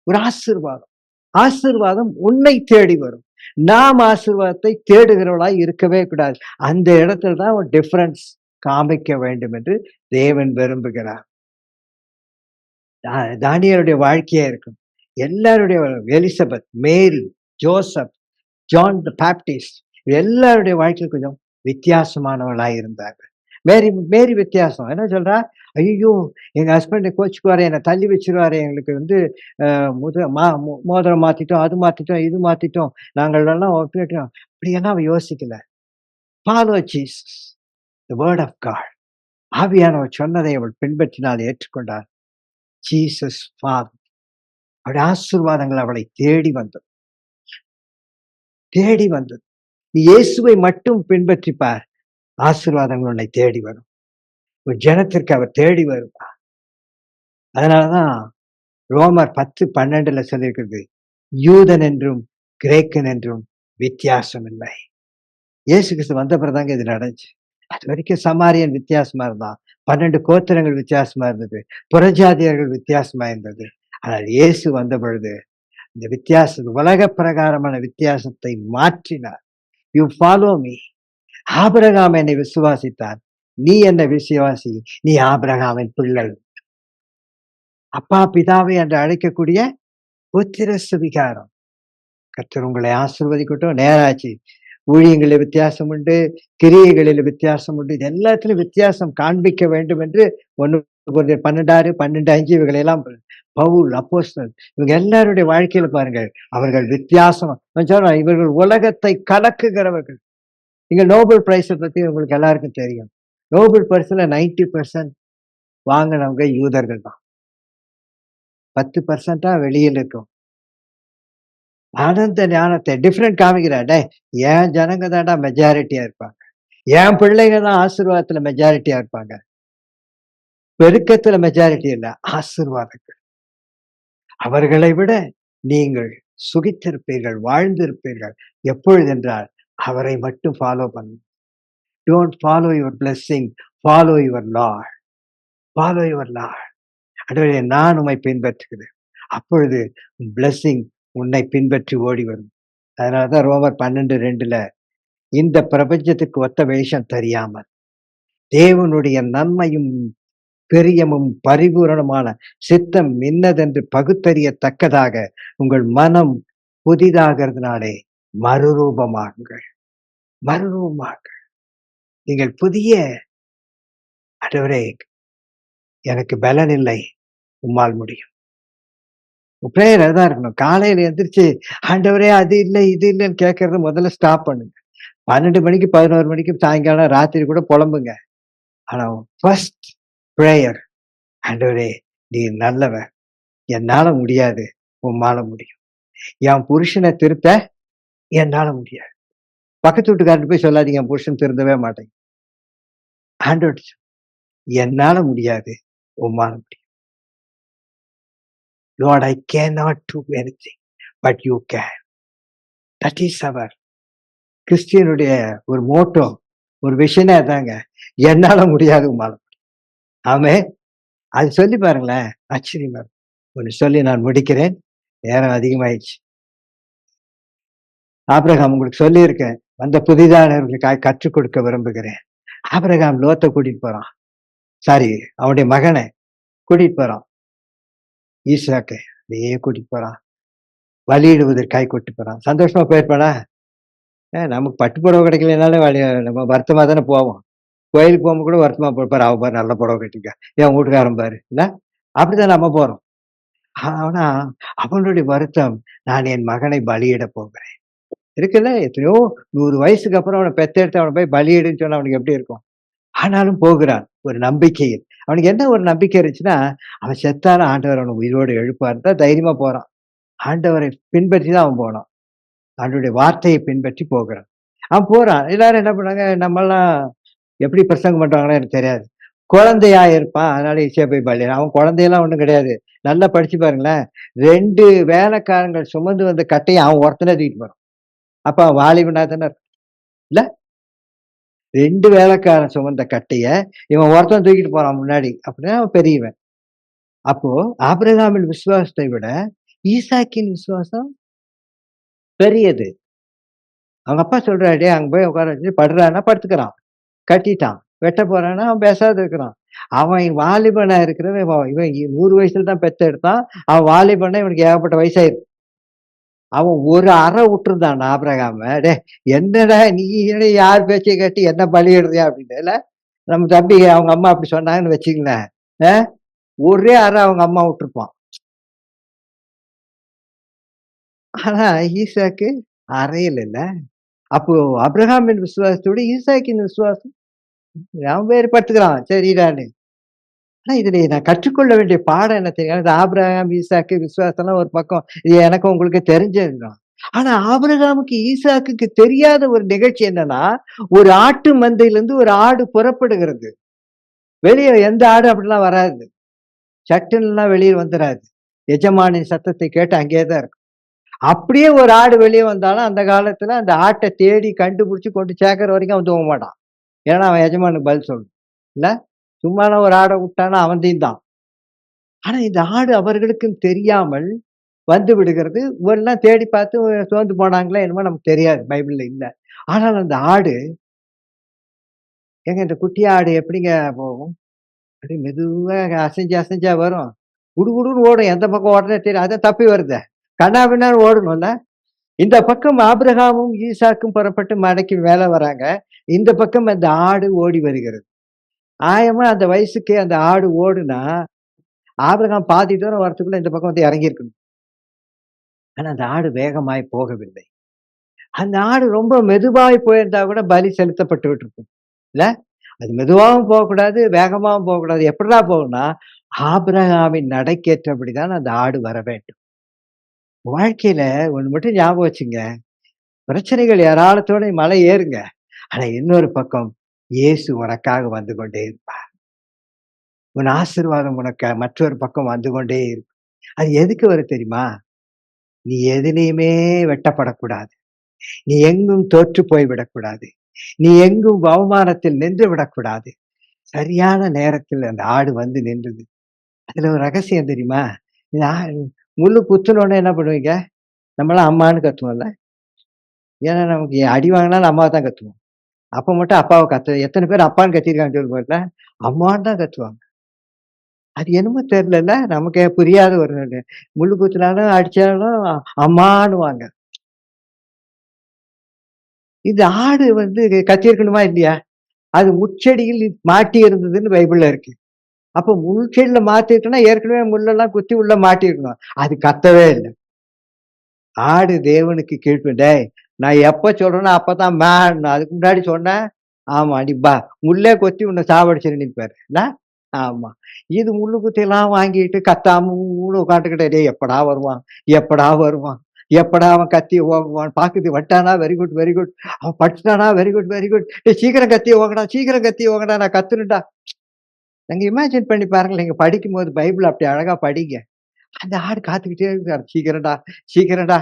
ஒரு ஆசீர்வாதம். ஆசீர்வாதம் உன்னை தேடி வரும். நாம் ஆசீர்வாதத்தை தேடுகிறவளாய் இருக்கவே கூடாது. அந்த இடத்துல தான் ஒரு டிஃபரன்ஸ் காமிக்க வேண்டும் என்று தேவன் விரும்புகிறார். தானியேலுடைய வாழ்க்கையா இருக்கும். எல்லாருடைய Elizabeth, Mary, Joseph, John the Baptist எல்லாருடைய வாழ்க்கையில் கொஞ்சம் வித்தியாசமானவர்களாய் இருந்தார்கள். மேரி வித்தியாசம். என்ன சொல்றா? ஐயோ எங்க ஹஸ்பண்ட் கோச்சுக்குவாரு, என்னை தள்ளி வச்சிருவாரு, எங்களுக்கு வந்து மோதிரம் மாத்திட்டோம், அது மாத்திட்டோம், இது மாத்திட்டோம், நாங்கள் எல்லாம் ஒப்பிட்டோம். அப்படியெல்லாம் அவ யோசிக்கல. Follow Jesus, the word of God. ஆவியானவர் சொன்னதை அவள் பின்பற்றினால் ஏற்றுக்கொண்டார். Jesus Father. அவருடைய ஆசீர்வாதங்கள் அவளை தேடி வந்தது. தேடி வந்தது. நீ இயேசுவை மட்டும் பின்பற்றிப்பார், ஆசீர்வாதங்கள் உன்னை தேடி வரும். ஒரு ஜனத்திற்கு அவர் தேடி வருவார். அதனாலதான் ரோமர் 10:12 சொல்லியிருக்கிறது, யூதன் என்றும் கிரேக்கன் என்றும் வித்தியாசம் இல்லை. இயேசு கிறிஸ்து வந்த பிறதாங்க இது நடந்துச்சு. அது வரைக்கும் சமாரியன் வித்தியாசமா இருந்தான், 12 கோத்திரங்கள் வித்தியாசமா இருந்தது, புறஜாதியர்கள் வித்தியாசமா இருந்தது. ஆனால் இயேசு வந்த பொழுது இந்த வித்தியாசம், உலக பிரகாரமான வித்தியாசத்தை மாற்றினார். You follow me. ஆபிரகாம் என்னை விசுவாசித்தார், நீ என்னை விசுவாசி, நீ ஆபிரகாமின் பிள்ளை. அப்பா பிதாவை என்று அழைக்கக்கூடிய புத்திர சுவிகாரம். கர்த்தர் உங்களை ஆசீர்வதிக்கட்டும். நேராச்சு. ஊழியங்களில் வித்தியாசம் உண்டு, கிரியைகளில் வித்தியாசம் உண்டு. இது எல்லாத்திலும் வித்தியாசம் காண்பிக்க வேண்டும் என்று 1 12 இவைகளை எல்லாம் பவுல், அப்போஸ்தலர் இவங்க எல்லாருடைய வாழ்க்கையில பாருங்கள், அவர்கள் வித்தியாசம். இவர்கள் உலகத்தை கலக்குகிறவர்கள். நீங்க நோபல் பிரைஸை பத்தி உங்களுக்கு எல்லாருக்கும் தெரியும். நோபல் பரிசுல 90% வாங்கினவங்க யூதர்கள் தான். 10% வெளியில் இருக்கும். ஆனந்த ஞானத்தை டிஃபரெண்ட் காமிக்கிறாடே. என் ஜனங்க தான்டா மெஜாரிட்டியா இருப்பாங்க, என் பிள்ளைங்க தான் ஆசீர்வாதத்துல மெஜாரிட்டியா இருப்பாங்க. பெருக்கத்துல மெஜாரிட்டி இல்ல, ஆசீர்வாதங்கள். அவர்களை விட நீங்கள் சுகித்திருப்பீர்கள், வாழ்ந்திருப்பீர்கள். எப்பொழுது என்றால் அவரை மட்டும் ஃபாலோ பண்ணுங்க. Don't follow your blessing, follow your Lord. Follow your Lord. ஆண்டவரே நான் உம்மை பின்பற்றுகிறேன். அப்பொழுது பிளெஸிங் உன்னை பின்பற்றி ஓடி வரும். அதனாலதான் ரோமர் 12:2 இந்த பிரபஞ்சத்துக்கு ஒத்த வேஷம் தெரியாமல் தேவனுடைய நன்மையும் பிரியமும் பரிபூரணமான சித்தம் இன்னதென்று பகுத்தறியத்தக்கதாக உங்கள் மனம் புதிதாகிறதுனாலே மறுரூபமாகுங்கள். மறுரூபமாகுங்கள். நீங்கள் புதிய, ஆண்டவரே எனக்கு பலன் இல்லை, உம்மால் முடியும். பிரேயர் தான் இருக்கணும். காலையில எந்திரிச்சு ஆண்டவரே அது இல்லை இது இல்லைன்னு கேட்கறது முதல்ல ஸ்டாப் பண்ணுங்க. 12 மணிக்கு 11 மணிக்கு சாயங்காலம் ராத்திரி கூட புலம்புங்க. ஆனா ஃபர்ஸ்ட் பிரேயர், ஆண்டவரே நீர் நல்லவர். என்னால முடியாது. உம்மால முடியும். என் புருஷன திருத்த என்னால முடியாது. பக்கத்து வீட்டுக்காரர்ட்ட போய் சொல்லாதீங்க, என் புருஷன் திருந்தவே மாட்டேங்க. ஆண்டவர்ட்ட என்னால முடியாது. உம்மால முடியும். Lord I cannot do anything but you can. That is our கிறிஸ்டியனுடைய ஒரு மோட்டோ, ஒரு விஷனே அதாங்க. என்னால முடியாது, உம்மால முடியும். ஆமென். அது சொல்லி பாருங்களேன். ஆச்சரியமா இருக்கும். ஒண்ணு சொல்லி நான் முடிக்கிறேன். நேரம் அதிகமாயிடுச்சு. ஆபிரகாம் உங்களுக்கு சொல்லியிருக்கேன். வந்த புதிதானவர்களுக்காக கற்றுக் கொடுக்க விரும்புகிறேன். ஆபிரகாம் லோத்த கூட்டிட்டு போறான். சாரி, அவனுடைய மகனை கூட்டிட்டு போறான். ஈசாக்கை அப்படியே கூட்டிட்டு போறான். பலியிடுவதற்காக கூட்டிட்டு போறான். சந்தோஷமா போயிருப்பானா? நமக்கு பட்டு புடவை கிடைக்கலனாலும் நம்ம வருத்தமா தானே போவோம். கோயிலுக்கு போகும்போது கூட வருத்தமா போப்பாரு. அவ பாரு நல்ல புடவை கட்டிருக்கா. என் வீட்டுக்காரன் பாரு. இல்ல? அப்படிதான் நம்ம போறோம். ஆனா அவனுடைய வருத்தம், நான் என் மகனை பலியிட போகிறேன். இருக்குல்ல, எத்தனையோ 100 வயசுக்கு அப்புறம் அவனை பெத்தெடுத்து அவனை போய் பலியிடுன்னு சொன்னா அவனுக்கு எப்படி இருக்கும்? ஆனாலும் போகிறான் ஒரு நம்பிக்கையில். அவனுக்கு என்ன ஒரு நம்பிக்கை இருந்துச்சுன்னா, அவன் செத்தாலும் ஆண்டவர் அவனை உயிரோடு எழுப்பாருன்னு தான் தைரியமா போறான். ஆண்டவரை பின்பற்றி தான் அவன் போனான். ஆண்டவருடைய வார்த்தையை பின்பற்றி போகிறான். அவன் போறான். எல்லாரும் என்ன பண்ணாங்க, நம்மலாம் எப்படி பிரசங்கம் பண்றாங்களோ எனக்கு தெரியாது. குழந்தையா இருப்பான். அதனால ஈஸியா போய் அவன் குழந்தையெல்லாம் ஒண்ணும் கிடையாது. நல்லா படிச்சு பாருங்களேன். 2 வேலைக்காரங்கள் சுமந்து வந்த கட்டைய அவன் ஒருத்தனே தூக்கிட்டு போறான். அப்ப அவன் வாலிபனா தானே இல்ல? 2 வேலைக்காரன் சுமந்த கட்டைய இவன் ஒருத்தன் தூக்கிட்டு போறான் முன்னாடி. அப்படின்னா அவன் பெரியவன். அப்போ ஆபிரகாமின் விசுவாசத்தை விட ஈசாக்கின் விசுவாசம் பெரியது. அவங்க அப்பா சொல்றாரு, "டேய் அங்க போய் உட்கார வச்சு படுறான்னா படுத்துக்கிறான். கட்டிட்டான். வெட்ட போறான்னா அவன் பேசாத இருக்கிறான். அவன் வாலிபனா இருக்கிறவன் இவன் 100 வயசுல தான் பெத்தெடுத்தான். அவன் வாலிபன்னா இவனுக்கு ஏகப்பட்ட வயசாயிருக்கு. அவன் ஒரு அறை விட்டுருந்தான் ஆபிரகாம. "டேய் என்னடா நீ யார் பேச்சை கேட்டு என்ன பலியிடுறியா?" அப்படின்னு. இல்ல? நம்ம தம்பி அவங்க அம்மா அப்படி சொன்னாங்கன்னு வச்சுக்கங்களேன். அ ஒரே அறை அவங்க அம்மா விட்டுருப்பான். ஆனா ஈசாக்கு அறையில இல்ல. அப்போ ஆபிரகாமின் விசுவாசத்தோட ஈசாக்கின் விசுவாசம் அவன் வேறுபடுத்துக்கிறான். சரிடான்னு. ஆனா இதுல நான் கற்றுக்கொள்ள வேண்டிய பாடம் என்ன தெரியும்? இந்த ஆபிரகாம், ஈசாக்கு விசுவாசம்லாம் ஒரு பக்கம். இது எனக்கும் உங்களுக்கு தெரிஞ்சதுதான். ஆனா ஆபிரகாமுக்கு, ஈசாக்குக்கு தெரியாத ஒரு நிகழ்ச்சி என்னன்னா, ஒரு ஆட்டு மந்தையிலிருந்து ஒரு ஆடு புறப்படுகிறது. வெளிய எந்த ஆடு அப்படிலாம் வராது. சட்டுன்னுலாம் வெளிய வந்துராது. எஜமானின் சத்தத்தை கேட்டு அங்கேயே தான் இருக்கும். அப்படியே ஒரு ஆடு வெளிய வந்தாலும் அந்த காலத்துல அந்த ஆட்ட தேடி கண்டுபிடிச்சு கொண்டு சேர்க்கிற வரைக்கும் அவன் தூங்க மாட்டான். ஏன்னா அவன் எஜமானுக்கு பதில் சொல்லணும். இல்ல? சும்மாலாம் ஒரு ஆட விட்டான்னா அவன்தையும் தான். ஆனா இந்த ஆடு அவர்களுக்கும் தெரியாமல் வந்து விடுகிறது. எல்லாம் தேடி பார்த்து சோர்ந்து போனாங்களா என்னமோ நமக்கு தெரியாது. பைபிள்ல இல்ல. ஆனால் அந்த ஆடு ஏங்க இந்த குட்டி ஆடு எப்படிங்க போகும்? அப்படியே மெதுவா அசைஞ்சு அசைஞ்சா வரும். குடுகுடுன்னு ஓடும். எந்த பக்கம் ஓடுறதே தெரியாது. அதான் தப்பி வருதே. கன்னா பின்னான்னு ஓடணும்ல. இந்த பக்கம் ஆபிரகாமும், ஈசாக்கும் புறப்பட்டு மலைக்கு மேல வராங்க. இந்த பக்கம் அந்த ஆடு ஓடி வருகிறது. ஆயமா அந்த வயசுக்கு அந்த ஆடு ஓடுனா, ஆபிரகாம் பாதி தூரம் வரத்துக்குள்ள இந்த பக்கம் வந்து இறங்கியிருக்கணும். ஆனா அந்த ஆடு வேகமாய் போகவில்லை. அந்த ஆடு ரொம்ப மெதுவாய் போயிருந்தா கூட பலி செலுத்தப்பட்டு விட்டுருக்கும். இல்ல? அது மெதுவாவும் போகக்கூடாது, வேகமாவும் போகக்கூடாது. எப்படிடா போகும்னா, ஆபிரகாமின் நடைக்கேற்றபடிதான் அந்த ஆடு வர வேண்டும். வாழ்க்கையில ஒண்ணு மட்டும் ஞாபகம் வச்சுங்க. பிரச்சனைகள் ஏராளத்தோட மலை ஏறுங்க. ஆனா இன்னொரு பக்கம் இயேசு உனக்காக வந்து கொண்டே இருப்பார். உன் ஆசீர்வாதம் உனக்கு மற்றொரு பக்கம் வந்து கொண்டே இருக்கும். அது எதுக்கு வரும் தெரியுமா? நீ எதிலயுமே வெட்டப்படக்கூடாது. நீ எங்கும் தோற்று போய் விடக்கூடாது. நீ எங்கும் அவமானத்தில் நின்று விடக்கூடாது. சரியான நேரத்தில் அந்த ஆடு வந்து நின்றுது. அதுல ஒரு ரகசியம் தெரியுமா? இந்த முள்ளு குத்துனோனே என்ன பண்ணுவீங்க? நம்மலாம் அம்மான்னு கத்துவோம்ல. ஏன்னா நமக்கு அடி வாங்கினாலும் அம்மாவ தான் கத்துவோம். அப்ப மட்டும் அப்பாவ எத்தன பேர் அப்பான்னு கத்திருக்காங்கன்னு சொல்லுங்க. அம்மான்னு தான் கத்துவாங்க. அது என்னமோ தெரியலல்ல. நமக்கே புரியாத ஒரு முள்ளு குத்துனாலும், அடிச்சாலும் அம்மான்னுவாங்க. இந்த ஆடு வந்து கத்தியிருக்கணுமா இல்லையா? அது முட்செடியில் மாட்டி இருந்ததுன்னு பைபிள்ல இருக்கு. அப்ப முள்செடியில மாட்டிருக்குன்னா, ஏற்கனவே முள்ளெல்லாம் குத்தி உள்ள மாட்டியிருக்கணும். அது கத்தவே இல்ல. ஆடு தேவனுக்கு டேய் நான் எப்ப சொல்றேனோ அப்பதான் மேன். அதுக்கு முன்னாடி சொன்னேன், ஆமா நீ முள்ளே கொத்தி உன்னை சாவடிச்சுரு நிப்பாரு. என்ன? ஆமா. இது முள்ளு குத்தியெல்லாம் வாங்கிட்டு கத்தாம ஊன்னு உட்காந்துக்கிட்டே, "டேய் எப்படா வருவான்? எப்படா வருவான்? எப்படா அவன் கத்திய ஓங்குவான்? பாக்குது வட்டானா வெரி குட், வெரி குட். அவன் பட்டுட்டானா வெரி குட், வெரி குட். டேய் சீக்கிரம் கத்திய ஓங்கடா, சீக்கிரம் கத்திய ஓங்கடா, நான் கத்தணும்டா." நீங்க இமேஜின் பண்ணி பாருங்களேன், நீங்க படிக்கும்போது பைபிள் அப்படி அழகா படிங்க. அந்த ஆடு காத்துக்கிட்டே இருக்காரு. "சீக்கிரம்டா, சீக்கிரம்டா."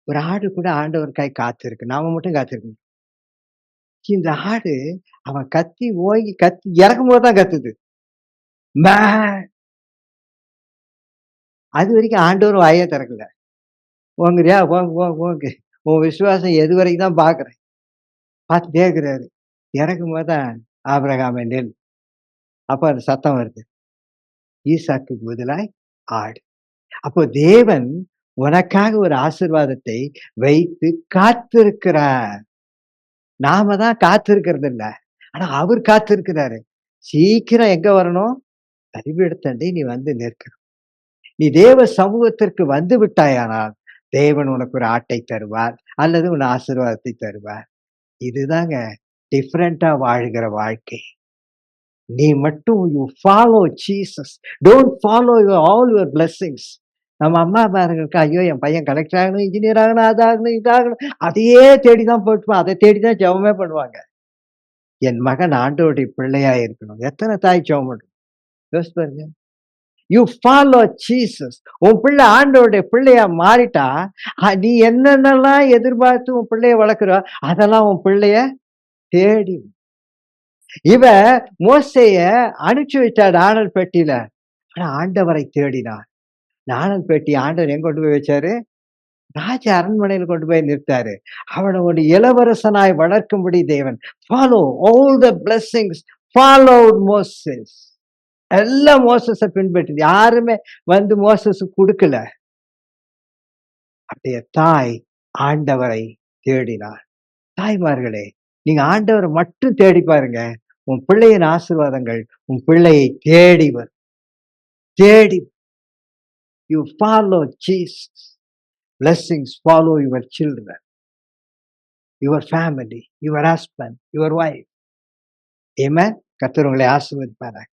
ஒரு ஆடு கூட ஆண்டவருக்காய் காத்திருக்கு. நாம மட்டும் காத்திருக்கணும். இந்த ஆடு அவன் கத்தி ஓங்கி கத்தி இறக்கும்போது தான் கத்துது. மே அதுவரைக்கும் ஆண்டவர் வாயே திறக்கல. ஓங்குறியா? ஓங்கு, ஓங்கு, ஓங்கு. உன் விசுவாசம் எதுவரைக்கும் தான் பார்க்கிறேன். பார்த்துட்டே இருக்கிறாரு. இறக்கும்போது தான் ஆபிரகாமே நெல். அப்ப அந்த சத்தம் வருது. ஈசாக்குக்கு பதிலாய் ஆடு. அப்போ தேவன் உனக்காக ஒரு ஆசீர்வாதத்தை வைத்து காத்திருக்கிறார். நாம தான் காத்திருக்கிறது இல்ல. ஆனா அவர் காத்திருக்கிறாரு. சீக்கிரம் எங்க வரணும்? பலிபீடத்தண்டை நீ வந்து நிற்கணும். நீ தேவ சமூகத்திற்கு வந்து விட்டாயானால், தேவன் உனக்கு ஒரு ஆட்டை தருவார். அல்லது உன் ஆசீர்வாதத்தை தருவார். இதுதாங்க டிஃபரெண்ட்டா வாழ்கிற வாழ்க்கை. நீ மட்டும் you follow Jesus. Don't follow all your blessings. நம்ம அம்மாமார்களுக்கு, ஐயோ! என் பையன் கலெக்டர் ஆகணும், இன்ஜினியர் ஆகணும், அதாகணும், இதாகணும். அதையே தேடி தான் போயிருப்பான். அத தேடி தான் ஜெபமே பண்ணுவாங்க. என் மகன் ஆண்டவருடைய பிள்ளையா இருக்கணும். எத்தன தாய் ஜெபம் பண்ணும்? யோசிச்சு பாருங்க. You follow Jesus. உன் பிள்ளை ஆண்டவருடைய பிள்ளையா மாறிட்டா, நீ என்னென்னலாம் எதிர்பார்த்து உன் பிள்ளைய வளர்க்குறோ, அதெல்லாம் உன் பிள்ளைய தேடி இவ மோசேய அனுப்பிச்சு வச்சார் நாணல் பெட்டியில. ஆனா ஆண்டவரை தேடினார். நாணல் பெட்டி ஆண்டவர் எங்க கொண்டு போய் வச்சாரு? ராஜ அரண்மனையில கொண்டு போய் நிறுத்தாரு. அவன ஒரு இளவரசனாய் வளர்க்கும்படி தேவன். Follow all the blessings followed Moses. எல்லாம் மோசஸ பின்பற்றி யாருமே வந்து மோசஸுக்கு குடுக்கல. அப்படியே தாய் ஆண்டவரை தேடினார். தாய்மார்களே, நீங்க ஆண்டவர மட்டும் தேடி பாருங்க. உன் பிள்ளையின் ஆசீர்வாதங்கள் உன் பிள்ளையை தேடி வரும். தேடி you follow Jesus. Blessings follow your children, your family, your husband, your wife. ஆமென். கர்த்தர் உங்களை ஆசீர்வதிப்பாராக.